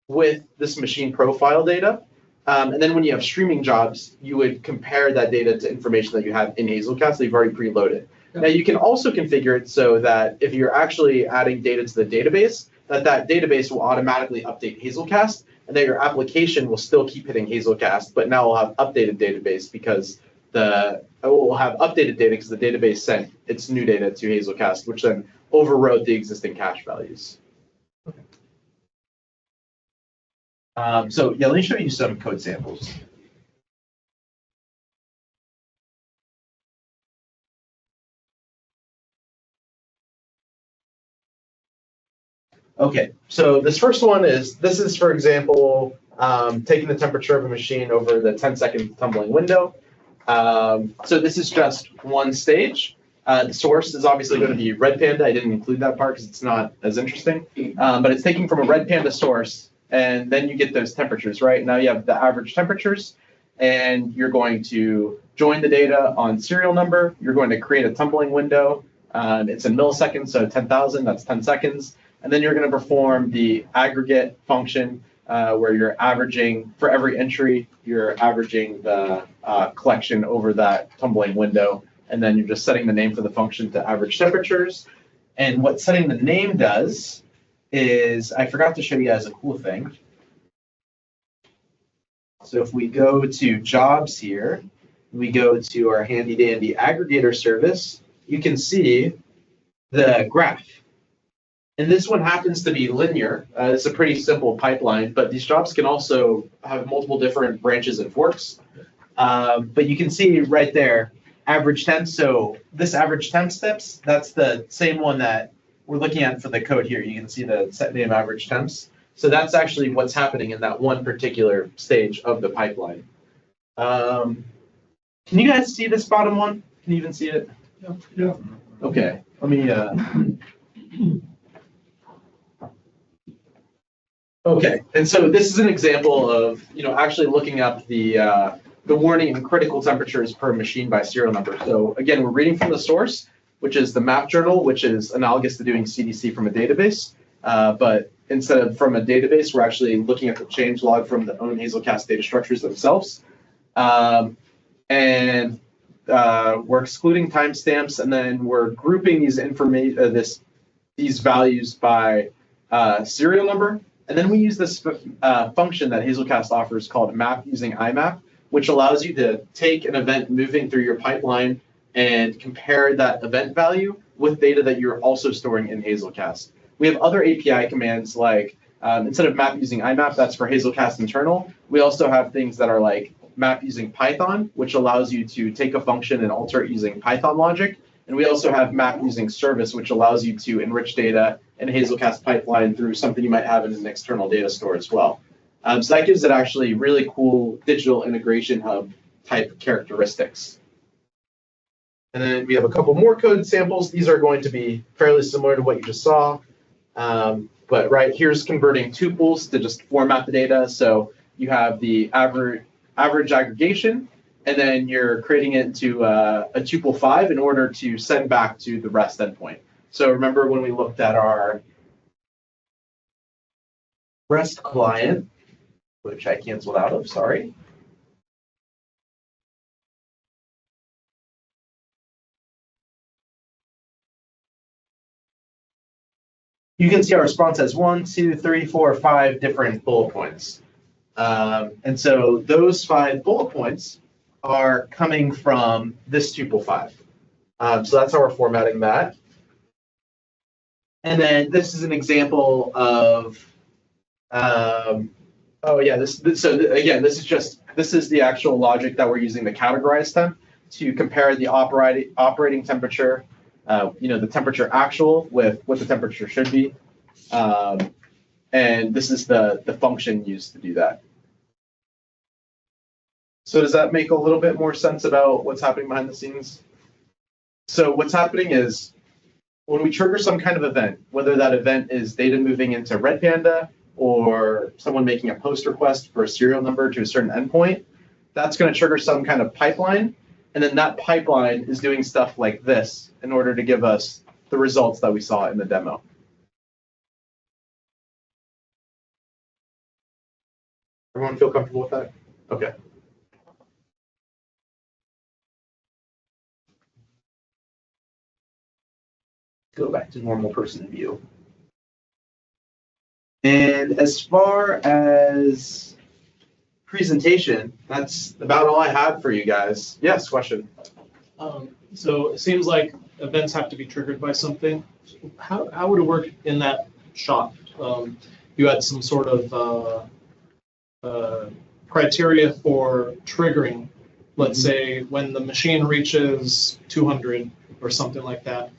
with this machine profile data. And then when you have streaming jobs, you would compare that data to information that you have in Hazelcast that you've already preloaded. Now you can also configure it so that if you're actually adding data to the database, that database will automatically update Hazelcast, and that your application will still keep hitting Hazelcast, but now we'll have updated database because we'll have updated data because the database sent its new data to Hazelcast, which then overrode the existing cache values. So yeah, let me show you some code samples. Okay, so this first one is, for example, taking the temperature of a machine over the 10-second tumbling window. So this is just one stage. The source is obviously going to be Red Panda. I didn't include that part because it's not as interesting. But it's taking from a Red Panda source, and then you get those temperatures, right? Now you have the average temperatures, and you're going to join the data on serial number. You're going to create a tumbling window. It's in milliseconds, so 10,000, that's 10 seconds. And then you're going to perform the aggregate function where you're averaging, for every entry, you're averaging the collection over that tumbling window. And then you're just setting the name for the function to average temperatures. And what setting the name does is, I forgot to show you guys a cool thing. So if we go to jobs here, we go to our handy dandy aggregator service, you can see the graph. And this one happens to be linear. It's a pretty simple pipeline, but these jobs can also have multiple different branches and forks. But you can see right there, average temps. So this average temp steps, that's the same one that we're looking at for the code here. You can see the set name average temps. So that's actually what's happening in that one particular stage of the pipeline. Can you guys see this bottom one? Can you even see it? Yeah. Okay, let me. Okay, and so this is an example of actually looking up the warning and critical temperatures per machine by serial number. So again, we're reading from the source, which is the map journal, which is analogous to doing CDC from a database. But instead of from a database, we're actually looking at the change log from the own Hazelcast data structures themselves. And we're excluding timestamps, and then we're grouping these these values by serial number. And then we use this function that Hazelcast offers called map using IMAP, which allows you to take an event moving through your pipeline and compare that event value with data that you're also storing in Hazelcast. We have other API commands like, instead of map using IMAP, that's for Hazelcast internal. We also have things that are like map using Python, which allows you to take a function and alter it using Python logic. And we also have map using service, which allows you to enrich data in a Hazelcast pipeline through something you might have in an external data store as well. So that gives it actually really cool digital integration hub type characteristics. And then we have a couple more code samples. These are going to be fairly similar to what you just saw. But right here's converting tuples to just format the data. So you have the average aggregation, and then you're creating it into a tuple 5 in order to send back to the REST endpoint. So remember when we looked at our REST client, which I canceled out of, sorry. You can see our response has 1, 2, 3, 4, 5 different bullet points. And so those 5 bullet points are coming from this tuple 5. So that's how we're formatting that. And then this is an example of, this is the actual logic that we're using to categorize them to compare the operating temperature, the temperature actual with what the temperature should be. And this is the function used to do that. So does that make a little bit more sense about what's happening behind the scenes? So what's happening is when we trigger some kind of event, whether that event is data moving into Redpanda or someone making a post request for a serial number to a certain endpoint, that's going to trigger some kind of pipeline. And then that pipeline is doing stuff like this in order to give us the results that we saw in the demo. Everyone feel comfortable with that? Okay. Go back to normal person view. And as far as presentation, that's about all I have for you guys. Yes, question. So it seems like events have to be triggered by something. How would it work in that shop? You had some sort of criteria for triggering, let's say when the machine reaches 200 or something like that.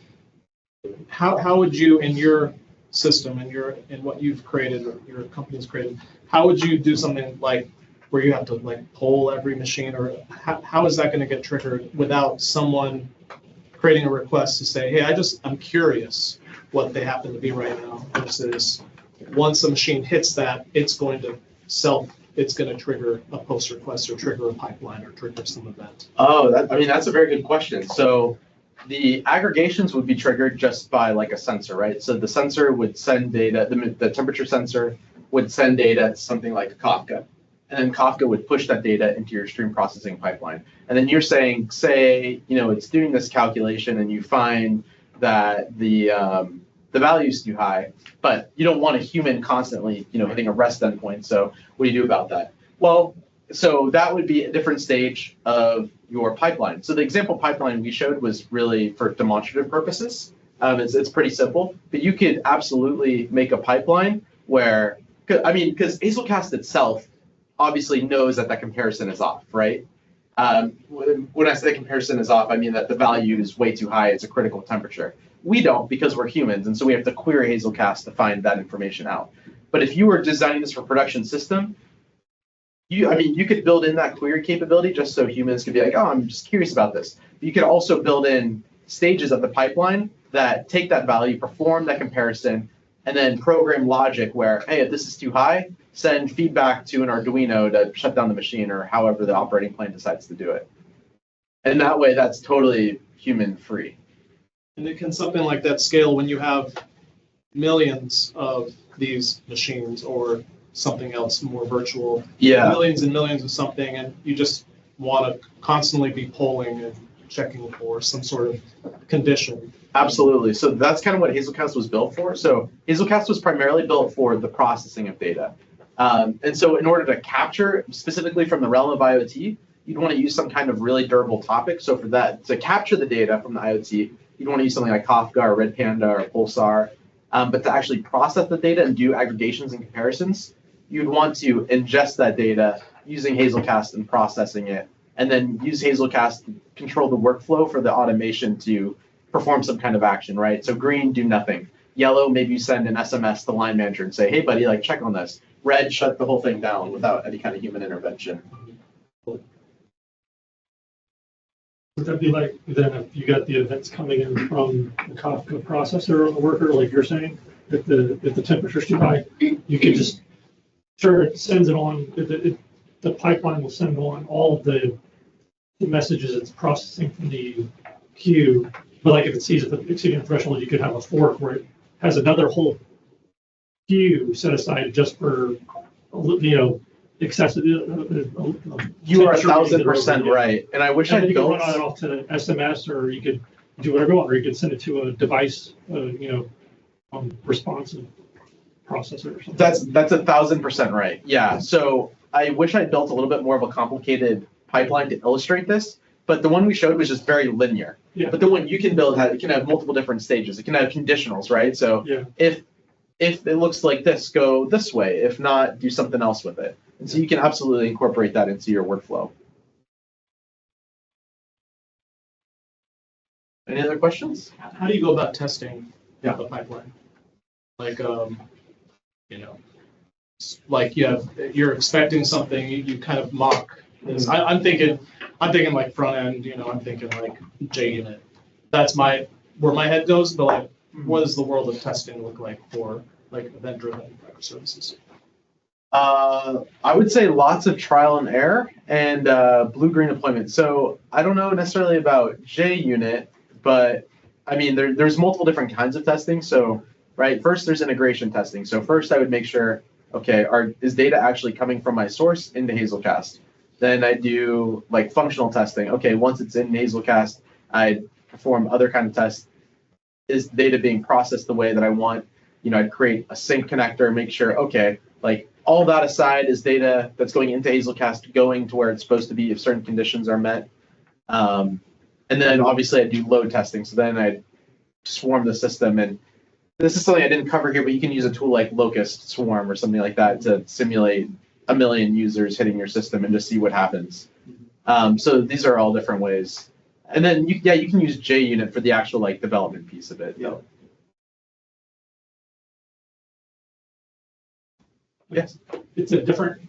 How would you, in your system, in what you've created or your company's created, how would you do something like where you have to like poll every machine, or how is that going to get triggered without someone creating a request to say, hey, I'm curious what they happen to be right now, versus once the machine hits that, it's going to trigger a post request or trigger a pipeline or trigger some event? Oh, that's a very good question. So the aggregations would be triggered just by like a sensor, right? So the sensor would send data, the temperature sensor would send data to something like Kafka. And then Kafka would push that data into your stream processing pipeline. And then you're saying, say, it's doing this calculation and you find that the value is too high, but you don't want a human constantly, hitting a REST endpoint. So what do you do about that? Well, so that would be a different stage of your pipeline. So the example pipeline we showed was really for demonstrative purposes. It's pretty simple, but you could absolutely make a pipeline where, because Hazelcast itself obviously knows that comparison is off, right? When I say comparison is off, I mean that the value is way too high. It's a critical temperature. We don't, because we're humans, and so we have to query Hazelcast to find that information out. But if you were designing this for production system, you could build in that query capability just so humans could be like, oh, I'm just curious about this. But you could also build in stages of the pipeline that take that value, perform that comparison, and then program logic where, hey, if this is too high, send feedback to an Arduino to shut down the machine, or however the operating plane decides to do it. And that way, that's totally human free. And can something like that scale when you have millions of these machines, or something else more virtual? Yeah. Millions and millions of something, and you just want to constantly be polling and checking for some sort of condition. Absolutely. So that's kind of what Hazelcast was built for. So Hazelcast was primarily built for the processing of data. And so in order to capture, specifically from the realm of IoT, you'd want to use some kind of really durable topic. So for that, to capture the data from the IoT, you'd want to use something like Kafka or Redpanda or Pulsar. But to actually process the data and do aggregations and comparisons, you'd want to ingest that data using Hazelcast and processing it, and then use Hazelcast to control the workflow for the automation to perform some kind of action, right? So green, do nothing. Yellow, maybe you send an SMS to line manager and say, hey buddy, like check on this. Red, shut the whole thing down without any kind of human intervention. Would that be like, then if you got the events coming in from the Kafka processor or the worker, like you're saying, if the temperature's too high, you could just, sure, it sends it on, the pipeline will send on all of the messages it's processing from the queue. But like if it sees it exceeding the threshold, you could have a fork where it has another whole queue set aside just for, excessive. You are 1,000% right. And I wish And I then you could built. run it off to SMS, or you could do whatever you want, or you could send it to a device, responsive processor or something. That's 1,000% right. Yeah. So I wish I built a little bit more of a complicated pipeline to illustrate this, but the one we showed was just very linear. Yeah. But the one you can build, it can have multiple different stages. It can have conditionals, right? So Yeah. if it looks like this, go this way. If not, do something else with it. And so you can absolutely incorporate that into your workflow. Any other questions? How do you go about testing Yeah. the pipeline? Like, like you're expecting something, you kind of mock this. I'm thinking like front end, I'm thinking like JUnit. That's where my head goes, but like, what does the world of testing look like for like event-driven microservices? I would say lots of trial and error and blue-green deployment. So I don't know necessarily about JUnit, but I mean, there's multiple different kinds of testing. So, right, first there's integration testing. So first I would make sure, okay, is data actually coming from my source into Hazelcast? Then I do like functional testing. Okay, once it's in Hazelcast, I perform other kind of tests. Is data being processed the way that I want? I'd create a sync connector, make sure, okay, like all that aside, is data that's going into Hazelcast going to where it's supposed to be if certain conditions are met? And then obviously I do load testing. So then I swarm the system. And this is something I didn't cover here, but you can use a tool like Locust Swarm or something like that to simulate 1 million users hitting your system and just see what happens. So these are all different ways. And then you can use JUnit for the actual like development piece of it. Yeah. Yes. It's a different,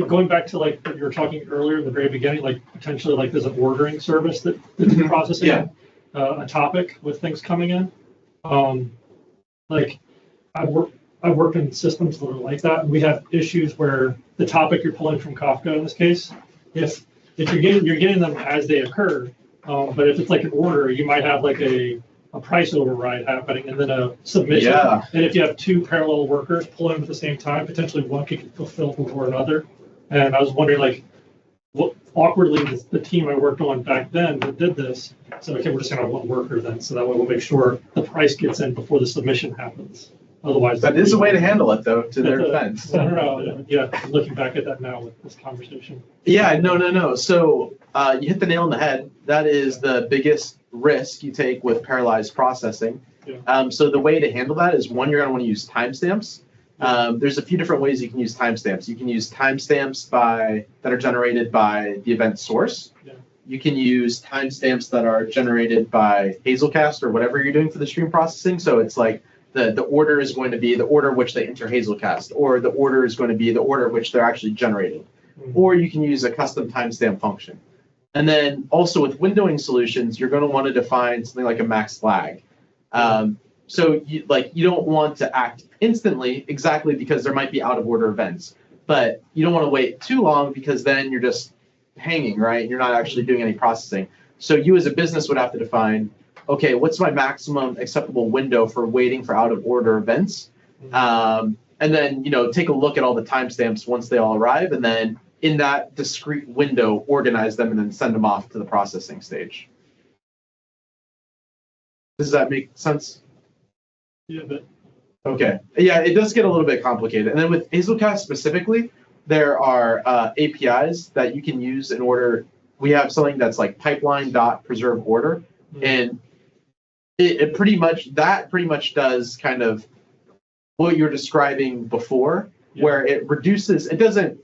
going back to like what you were talking earlier in the very beginning, like potentially like there's an ordering service that's processing a topic with things coming in. Like I've worked in systems that are like that, and we have issues where the topic you're pulling from Kafka in this case, if you're getting them as they occur, but if it's like an order, you might have like a price override happening and then a submission. Yeah. And if you have two parallel workers pulling them at the same time, potentially one could get fulfilled before another. And I was wondering, like, what awkwardly the team I worked on back then that did this said, okay, we're just gonna have one worker then, so that way we'll make sure the price gets in before the submission happens. Otherwise, That is a way to handle it, though, to their defense. I don't know. Yeah, looking back at that now with this conversation. Yeah, no. So you hit the nail on the head. That is the biggest risk you take with parallelized processing. Yeah. So the way to handle that is, one, you're going to want to use timestamps. There's a few different ways you can use timestamps. You can use timestamps that are generated by the event source. Yeah. You can use timestamps that are generated by Hazelcast or whatever you're doing for the stream processing. So it's like the order is going to be the order which they enter Hazelcast, or the order is going to be the order which they're actually generated. Mm-hmm. Or you can use a custom timestamp function. And then also with windowing solutions, you're going to want to define something like a max flag. So you don't want to act instantly exactly because there might be out of order events, but you don't want to wait too long because then you're just hanging, right? And you're not actually doing any processing. So you as a business would have to define, okay, what's my maximum acceptable window for waiting for out of order events? And then, take a look at all the timestamps once they all arrive, and then in that discrete window, organize them and then send them off to the processing stage. Does that make sense? Yeah, but Okay. Yeah, it does get a little bit complicated. And then with Hazelcast specifically, there are APIs that you can use in order. We have something that's like pipeline.preserveOrder, and it pretty much does kind of what you're describing before, where it doesn't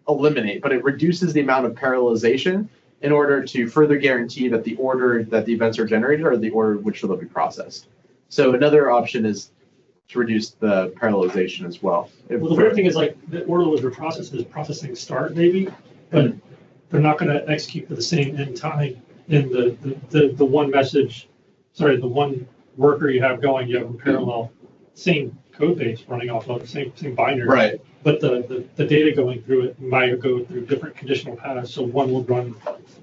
eliminate, but it reduces the amount of parallelization in order to further guarantee that the order that the events are generated are the order in which they'll be processed. So another option is to reduce the parallelization as well. Well, the weird thing is like the order those are processing start maybe, but they're not going to execute for the same end time in the one message, sorry, the one worker you have going, you have in parallel, same code base running off of the same binary. Right. But the data going through it might go through different conditional paths, so one will run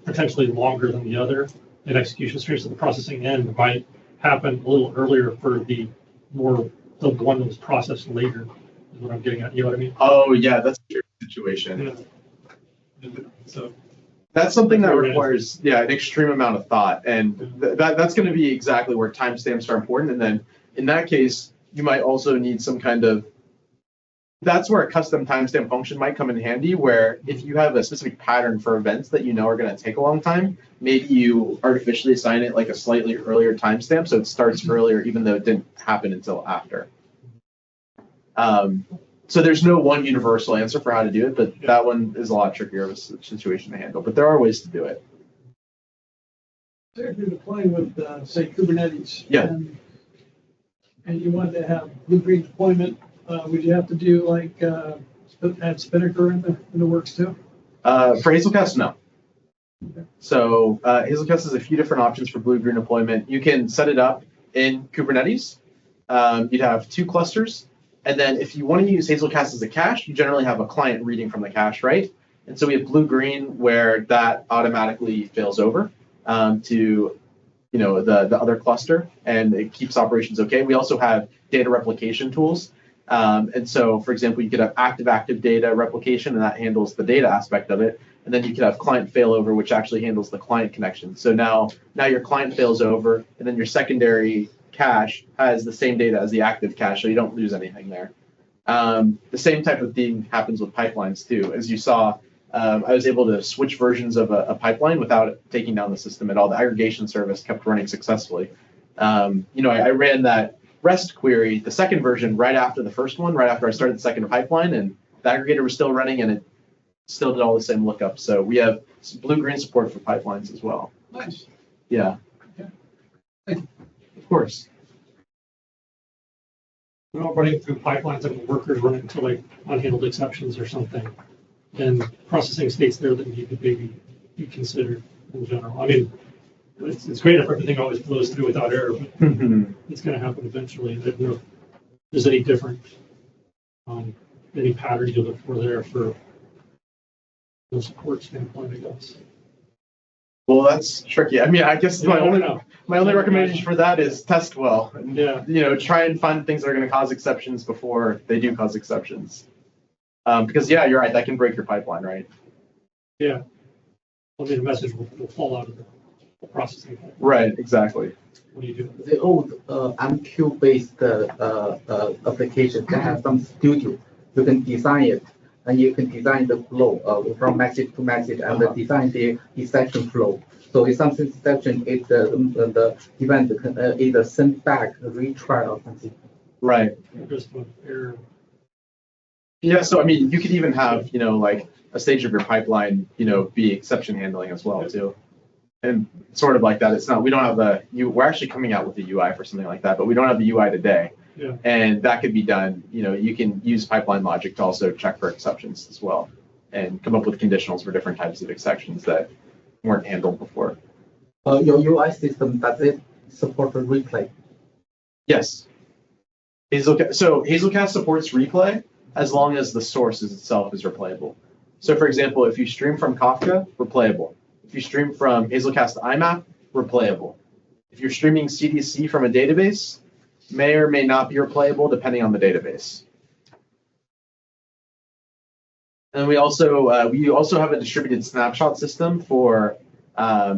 potentially longer than the other in execution stream, so the processing end might happen a little earlier for the one that was processed later, is what I'm getting at, you know what I mean? Oh yeah, that's a tricky situation. Yeah. So That's something that That's where it is. requires, an extreme amount of thought, and that's going to be exactly where timestamps are important. And then in that case, you might also need some kind of. That's where a custom timestamp function might come in handy. Where if you have a specific pattern for events that you know are going to take a long time, maybe you artificially assign it like a slightly earlier timestamp, so it starts earlier, even though it didn't happen until after. So there's no one universal answer for how to do it, but that one is a lot trickier of a situation to handle. But there are ways to do it. So if you're deploying with, say, Kubernetes. Yeah. And you wanted to have blue-green deployment, would you have to do like, add Spinnaker in the works too? For Hazelcast, no. So Hazelcast has a few different options for blue-green deployment. You can set it up in Kubernetes. You'd have 2 clusters. And then if you want to use Hazelcast as a cache, you generally have a client reading from the cache, right? And so we have blue-green where that automatically fails over to the other cluster, and it keeps operations okay. We also have data replication tools. And so, for example, you could have active data replication, and that handles the data aspect of it. And then you could have client failover, which actually handles the client connection. So now your client fails over, and then your secondary cache has the same data as the active cache, so you don't lose anything there. The same type of thing happens with pipelines too. As you saw, I was able to switch versions of a pipeline without taking down the system at all. The aggregation service kept running successfully. I ran that REST query, the second version, right after the first one, right after I started the second pipeline, and the aggregator was still running, and it still did all the same lookups. So we have blue-green support for pipelines as well. Nice. Yeah. Okay. Thank you. Of course. we're all running through pipelines and workers running into like unhandled exceptions or something, and processing states there that need to maybe be considered in general. I mean, it's great if everything always flows through without error, but it's going to happen eventually. I don't know if there's any different, any patterns you look for there for the support standpoint, I guess. Well, that's tricky. I mean, I guess my only recommendation for that is test well. And, try and find things that are going to cause exceptions before they do cause exceptions. Because you're right. That can break your pipeline, right? Yeah. I mean, the message will fall out of the processing pipeline. Right. Exactly. What do you do? The old MQ-based application can have some studio. You can design it, and you can design the flow from message to message, and design the exception flow. So if something exception, it's the event can either send back, retry, or something. Right. Just an error. Yeah. So I mean, you could even have like a stage of your pipeline be exception handling as well too. And sort of like that, it's not. We don't have we're actually coming out with a UI for something like that, but we don't have the UI today. Yeah. And that could be done. You can use pipeline logic to also check for exceptions as well, and come up with conditionals for different types of exceptions that weren't handled before. Your UI system, does it support a replay? Yes. Hazelcast supports replay as long as the source itself is replayable. So for example, if you stream from Kafka, replayable. If you stream from Hazelcast IMAP, replayable. If you're streaming CDC from a database, may or may not be replayable depending on the database. And we also have a distributed snapshot system for, I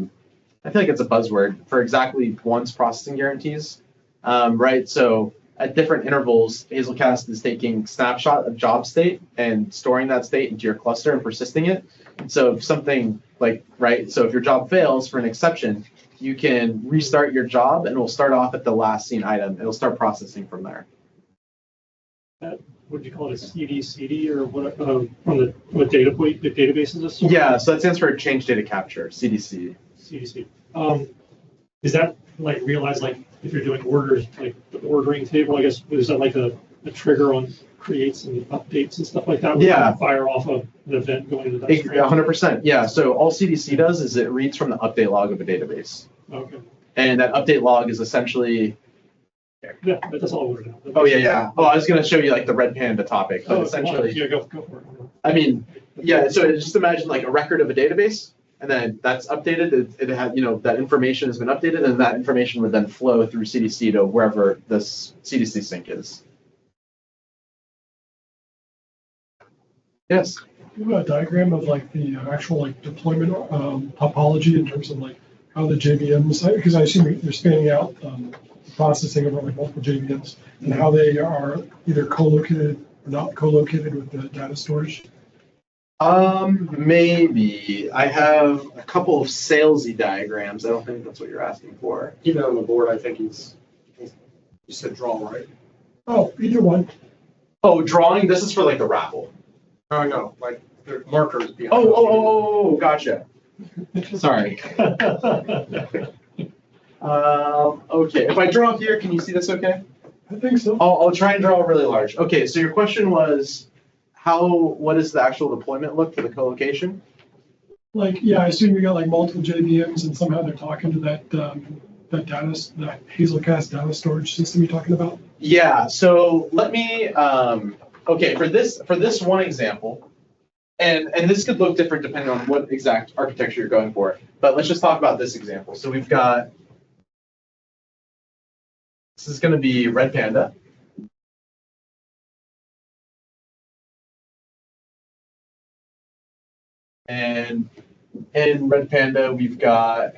feel like it's a buzzword, for exactly once processing guarantees, right? So at different intervals, Hazelcast is taking snapshot of job state and storing that state into your cluster and persisting it. And so if something so if your job fails for an exception, you can restart your job and it will start off at the last seen item. It'll start processing from there. What do you call it, a CD or what? From what databases is? Yeah, so that stands for change data capture, CDC. CDC. Is that like realized like if you're doing orders, like the ordering table, I guess, is that like a trigger on creates and updates and stuff like that? Where you Yeah. Fire off an event going into that stream? 100%. Yeah. So all CDC does is it reads from the update log of a database. Okay. And that update log is essentially, Yeah, that's all ordered out. oh yeah, yeah. Oh, I was going to show you like the red panda topic, but Oh, essentially, yeah, go for it. I mean, yeah, so just imagine like a record of a database, and then that's updated. It had, that information has been updated, and that information would then flow through CDC to wherever this CDC sync is. Yes. You have a diagram of like the actual like deployment topology in terms of like how the JVMs, because I assume you're spanning out processing over like multiple JVMs and how they are either co-located or not co-located with the data storage. Maybe. I have a couple of salesy diagrams. I don't think that's what you're asking for. Even on the board, I think you said draw, right? Oh, either one. Oh, drawing. This is for like the raffle. Oh, no, like the markers behind. Oh, gotcha. Sorry. Okay. If I draw here, can you see this okay? I think so. I'll try and draw really large. Okay, so your question was, what does the actual deployment look for the co-location? Like, yeah, I assume you got like multiple JVMs and somehow they're talking to that that Hazelcast data storage system you're talking about. Yeah. So let me. Okay, for this one example, and this could look different depending on what exact architecture you're going for. But let's just talk about this example. So we've got. This is going to be Red Panda. And in Red Panda, we've got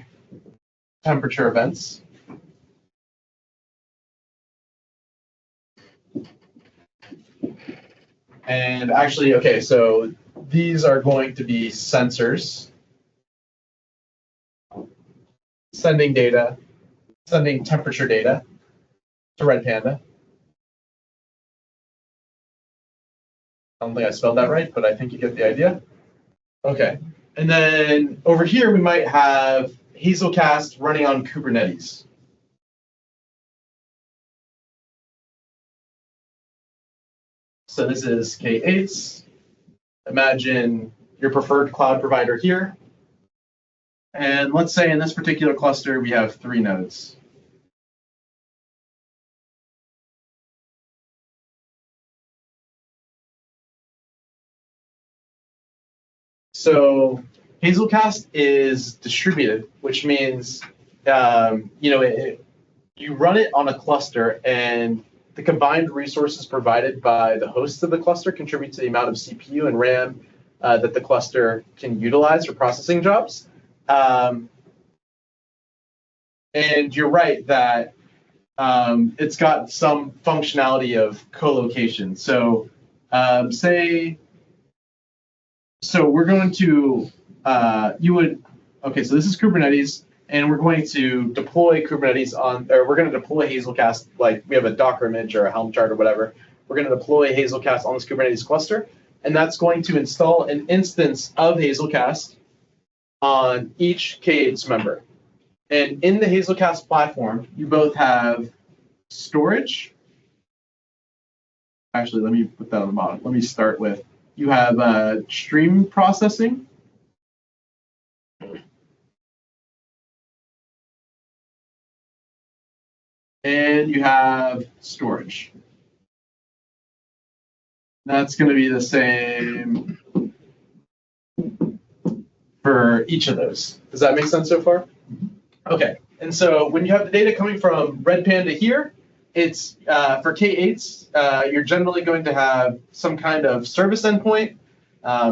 temperature events. And actually, okay, so these are going to be sensors sending temperature data to Red Panda. I don't think I spelled that right, but I think you get the idea. Okay, and then over here we might have Hazelcast running on Kubernetes. So this is K8s. Imagine your preferred cloud provider here. And let's say in this particular cluster, we have 3 nodes. So Hazelcast is distributed, which means you run it on a cluster, and the combined resources provided by the hosts of the cluster contribute to the amount of CPU and RAM that the cluster can utilize for processing jobs. And you're right that it's got some functionality of co-location. So we're going to, okay, so this is Kubernetes, and we're going to deploy Kubernetes we're going to deploy Hazelcast, like we have a Docker image or a Helm chart or whatever. We're going to deploy Hazelcast on this Kubernetes cluster, and that's going to install an instance of Hazelcast on each K8s member. And in the Hazelcast platform, you both have storage. Actually, let me put that on the bottom. Let me start with, you have stream processing. And you have storage. That's going to be the same for each of those. Does that make sense so far? Okay. And so when you have the data coming from Red Panda here, it's for K8s, you're generally going to have some kind of service endpoint,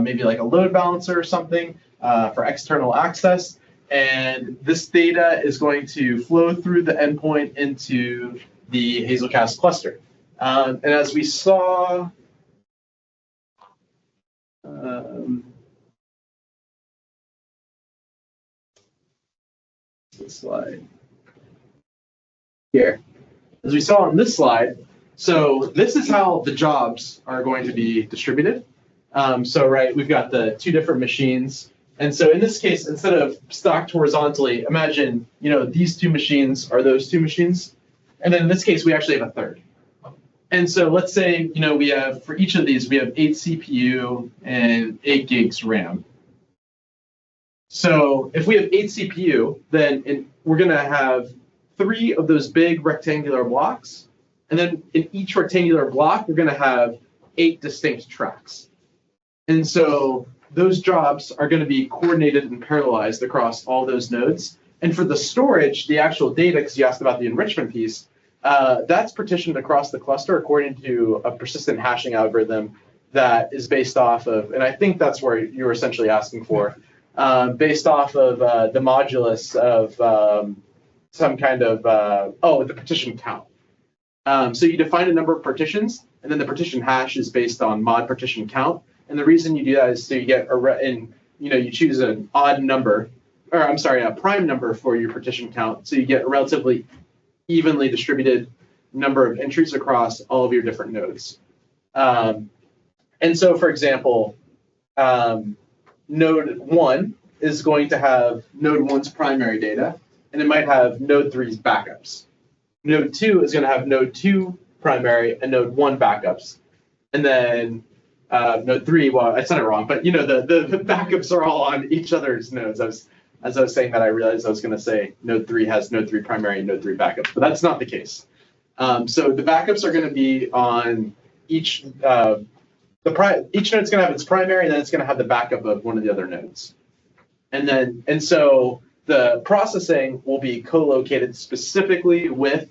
maybe like a load balancer or something for external access. And this data is going to flow through the endpoint into the Hazelcast cluster. And as we saw, this slide here. As we saw on this slide, so this is how the jobs are going to be distributed. Right, we've got the 2 different machines. And so in this case, instead of stacked horizontally, imagine, these 2 machines are those 2 machines. And then in this case, we actually have a third. And so let's say, we have, for each of these, we have 8 CPU and 8 gigs RAM. So if we have 8 CPU, then we're going to have 3 of those big rectangular blocks. And then in each rectangular block, we're going to have 8 distinct tracks. And so those jobs are going to be coordinated and parallelized across all those nodes. And for the storage, the actual data, because you asked about the enrichment piece, that's partitioned across the cluster according to a persistent hashing algorithm that is based off of, and I think that's where you were essentially asking for, based off of the modulus of some kind of, the partition count. So you define a number of partitions, and then the partition hash is based on mod partition count. And the reason you do that is so you get you choose an odd number, or I'm sorry, a prime number for your partition count. So you get a relatively evenly distributed number of entries across all of your different nodes. And so, for example, node 1 is going to have node 1's primary data, and it might have node 3's backups. Node 2 is going to have node 2 primary and node 1 backups. And then node 3, well, I said it wrong, but the backups are all on each other's nodes. As I was saying that, I realized I was going to say node 3 has node 3 primary and node 3 backups, but that's not the case. So the backups are going to be on each node's going to have its primary, and then it's going to have the backup of one of the other nodes. And so the processing will be co-located specifically with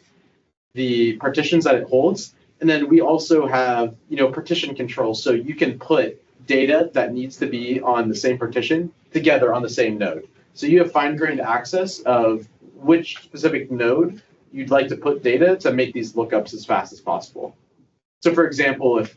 the partitions that it holds. And then we also have, partition control. So you can put data that needs to be on the same partition together on the same node. So you have fine-grained access of which specific node you'd like to put data to make these lookups as fast as possible. So for example, if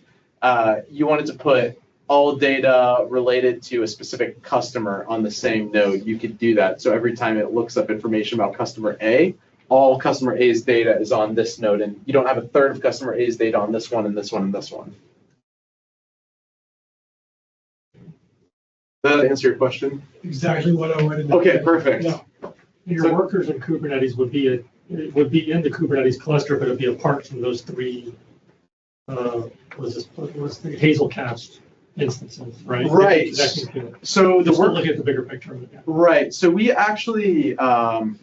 you wanted to put all data related to a specific customer on the same node, you could do that. So every time it looks up information about customer A, all customer A's data is on this node, and you don't have a third of customer A's data on this one and this one and this one. Does that answer your question? Exactly what I wanted to. Okay, perfect. Yeah. Your workers in Kubernetes would be in the Kubernetes cluster, but it would be apart from those 3. What's the Hazelcast instances, right? Right. So look at the bigger picture of it. Yeah. Right. So we actually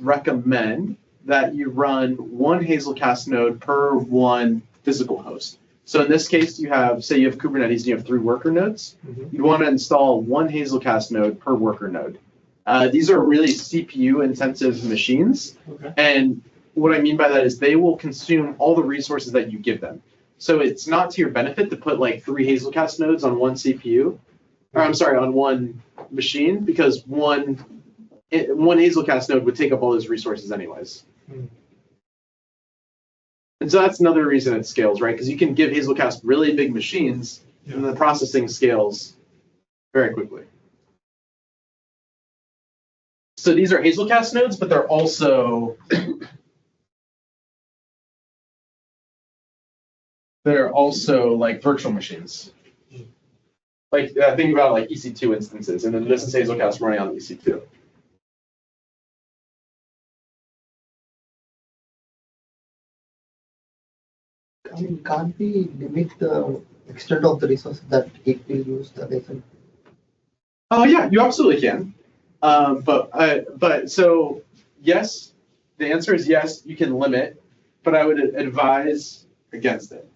recommend that you run 1 Hazelcast node per 1 physical host. So in this case, you have Kubernetes and you have 3 worker nodes. Mm-hmm. You'd want to install 1 Hazelcast node per worker node. These are really CPU intensive machines. Okay. And what I mean by that is they will consume all the resources that you give them. So it's not to your benefit to put like 3 Hazelcast nodes on 1 CPU, or I'm sorry, on 1 machine, because one Hazelcast node would take up all those resources anyways. Mm. And so that's another reason it scales, right? Because you can give Hazelcast really big machines, and the processing scales very quickly. So these are Hazelcast nodes, but they're also like virtual machines. Like think about like EC2 instances, and then this is Hazelcast running on EC2. Can't we limit the extent of the resources that it will use the lesson? Oh yeah, you absolutely can. But so yes, the answer is yes, you can limit, but I would advise against it.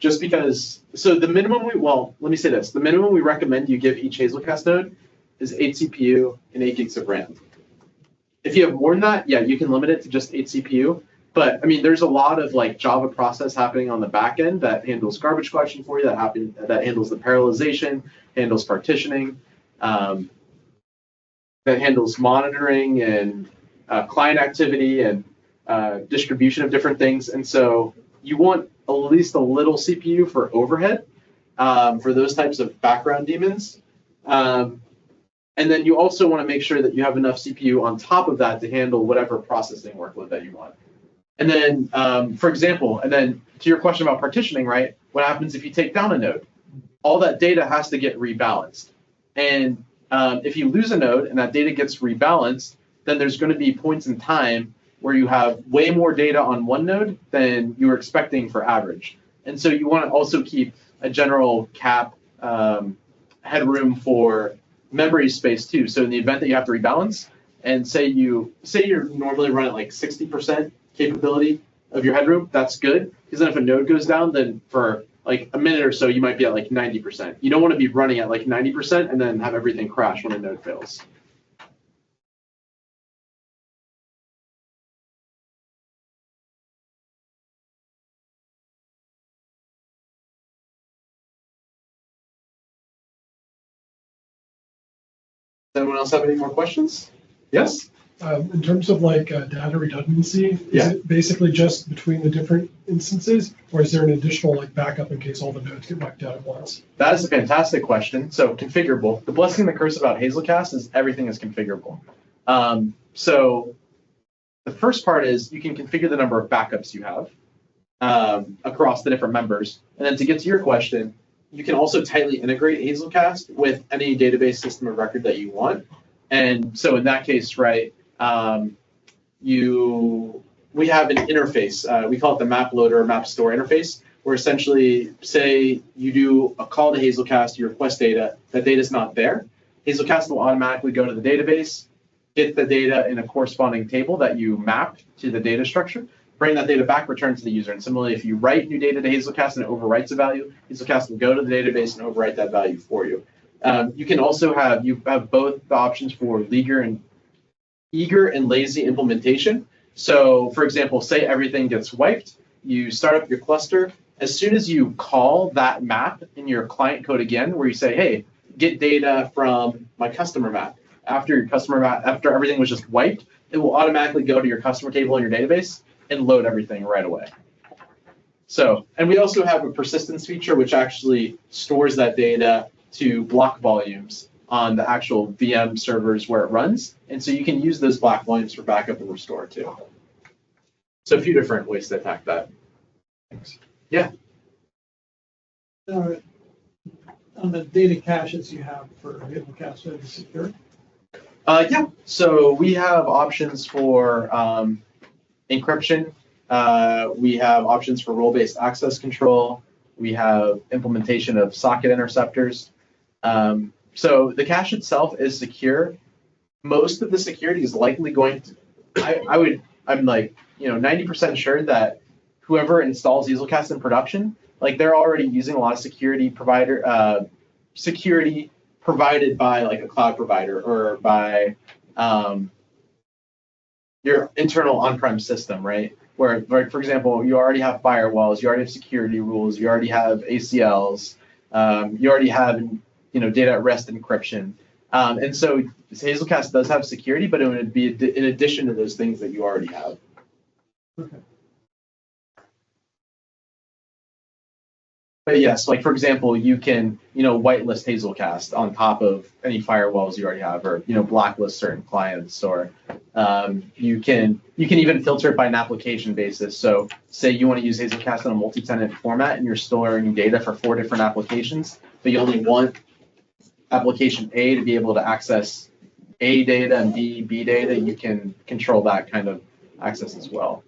Just because, so the minimum let me say this, the minimum we recommend you give each Hazelcast node is 8 CPU and 8 gigs of RAM. If you have more than that, yeah, you can limit it to just 8 CPU. But I mean, there's a lot of like Java process happening on the back end that handles garbage collection for you, that handles the parallelization, handles partitioning, that handles monitoring and client activity and distribution of different things. And so you want at least a little CPU for overhead for those types of background daemons. And then you also want to make sure that you have enough CPU on top of that to handle whatever processing workload that you want. And then, for example, and then to your question about partitioning, right? What happens if you take down a node? All that data has to get rebalanced. And if you lose a node and that data gets rebalanced, then there's going to be points in time where you have way more data on one node than you were expecting for average. And so you want to also keep a general cap headroom for memory space too. So in the event that you have to rebalance, and say you're normally run at like 60% capability of your headroom, that's good. Because then if a node goes down, then for like a minute or so, you might be at like 90%. You don't want to be running at like 90% and then have everything crash when a node fails. Does anyone else have any more questions? Yes? In terms of like data redundancy, is Yeah. it basically just between the different instances, or is there an additional like backup in case all the nodes get wiped out at once? That is a fantastic question. So configurable. The blessing and the curse about Hazelcast is everything is configurable. So the first part is you can configure the number of backups you have across the different members. And then to get to your question, you can also tightly integrate Hazelcast with any database system of record that you want. And so in that case, right, we have an interface. We call it the map loader or map store interface, where essentially, say you do a call to Hazelcast, you request data, that data is not there. Hazelcast will automatically go to the database, get the data in a corresponding table that you map to the data structure, bring that data back, return to the user. And similarly, if you write new data to Hazelcast and it overwrites a value, Hazelcast will go to the database and overwrite that value for you. You can also have both the options for eager and lazy implementation. So for example, say everything gets wiped, you start up your cluster. As soon as you call that map in your client code again, where you say, hey, get data from my customer map. After everything was just wiped, it will automatically go to your customer table in your database and load everything right away. So, and we also have a persistence feature, which actually stores that data to block volumes on the actual VM servers where it runs. And so you can use those block volumes for backup and restore too. So a few different ways to attack that. Thanks. Yeah. On the data caches you have for Hazelcast, are they secure? Yeah, so we have options for encryption. We have options for role-based access control. We have implementation of socket interceptors. So the cache itself is secure. Most of the security is likely going to, I'm like, 90% sure that whoever installs Hazelcast in production, like they're already using a lot of security provided by like a cloud provider or by your internal on-prem system, right? Where, for example, you already have firewalls, you already have security rules, you already have ACLs, you already have data at rest encryption. And so Hazelcast does have security, but it would be in addition to those things that you already have. Okay. But yes, like for example, you can whitelist Hazelcast on top of any firewalls you already have, or blacklist certain clients, or you can even filter it by an application basis. So say you want to use Hazelcast in a multi-tenant format, and you're storing data for 4 different applications, but you only want application A to be able to access A data and B data. You can control that kind of access as well.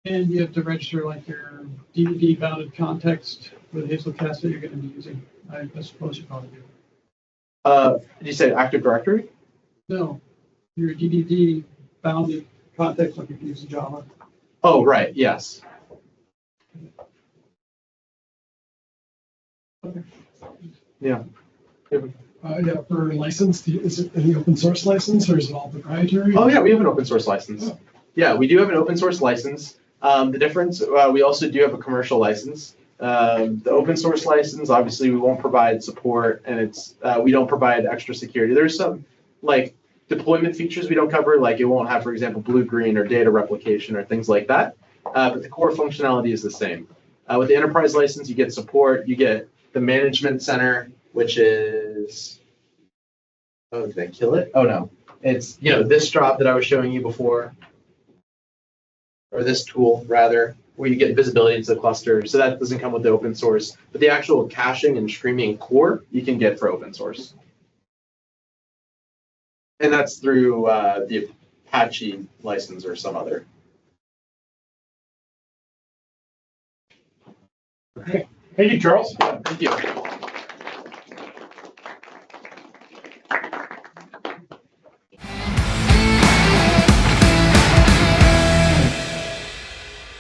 And you have to register like your DDD bounded context with Hazelcast that you're going to be using. I suppose you probably do. Did you say Active Directory? No, your DDD bounded context like if you use Java. Oh, right. Yes. Okay. Yeah. Yeah, for license, is it any open source license or is it all proprietary? Oh, yeah, we have an open source license. Oh. Yeah, we do have an open source license. The difference, we also do have a commercial license. The open source license, obviously, we won't provide support, and we don't provide extra security. There's some like deployment features we don't cover, like it won't have, for example, blue-green or data replication or things like that. But the core functionality is the same. With the enterprise license, you get support. You get the management center, which is, oh, did I kill it? Oh no, it's this job that I was showing you before. Or this tool, rather, where you get visibility into the cluster. So that doesn't come with the open source. But the actual caching and streaming core, you can get for open source. And that's through the Apache license or some other. Thank you, Charles. Thank you.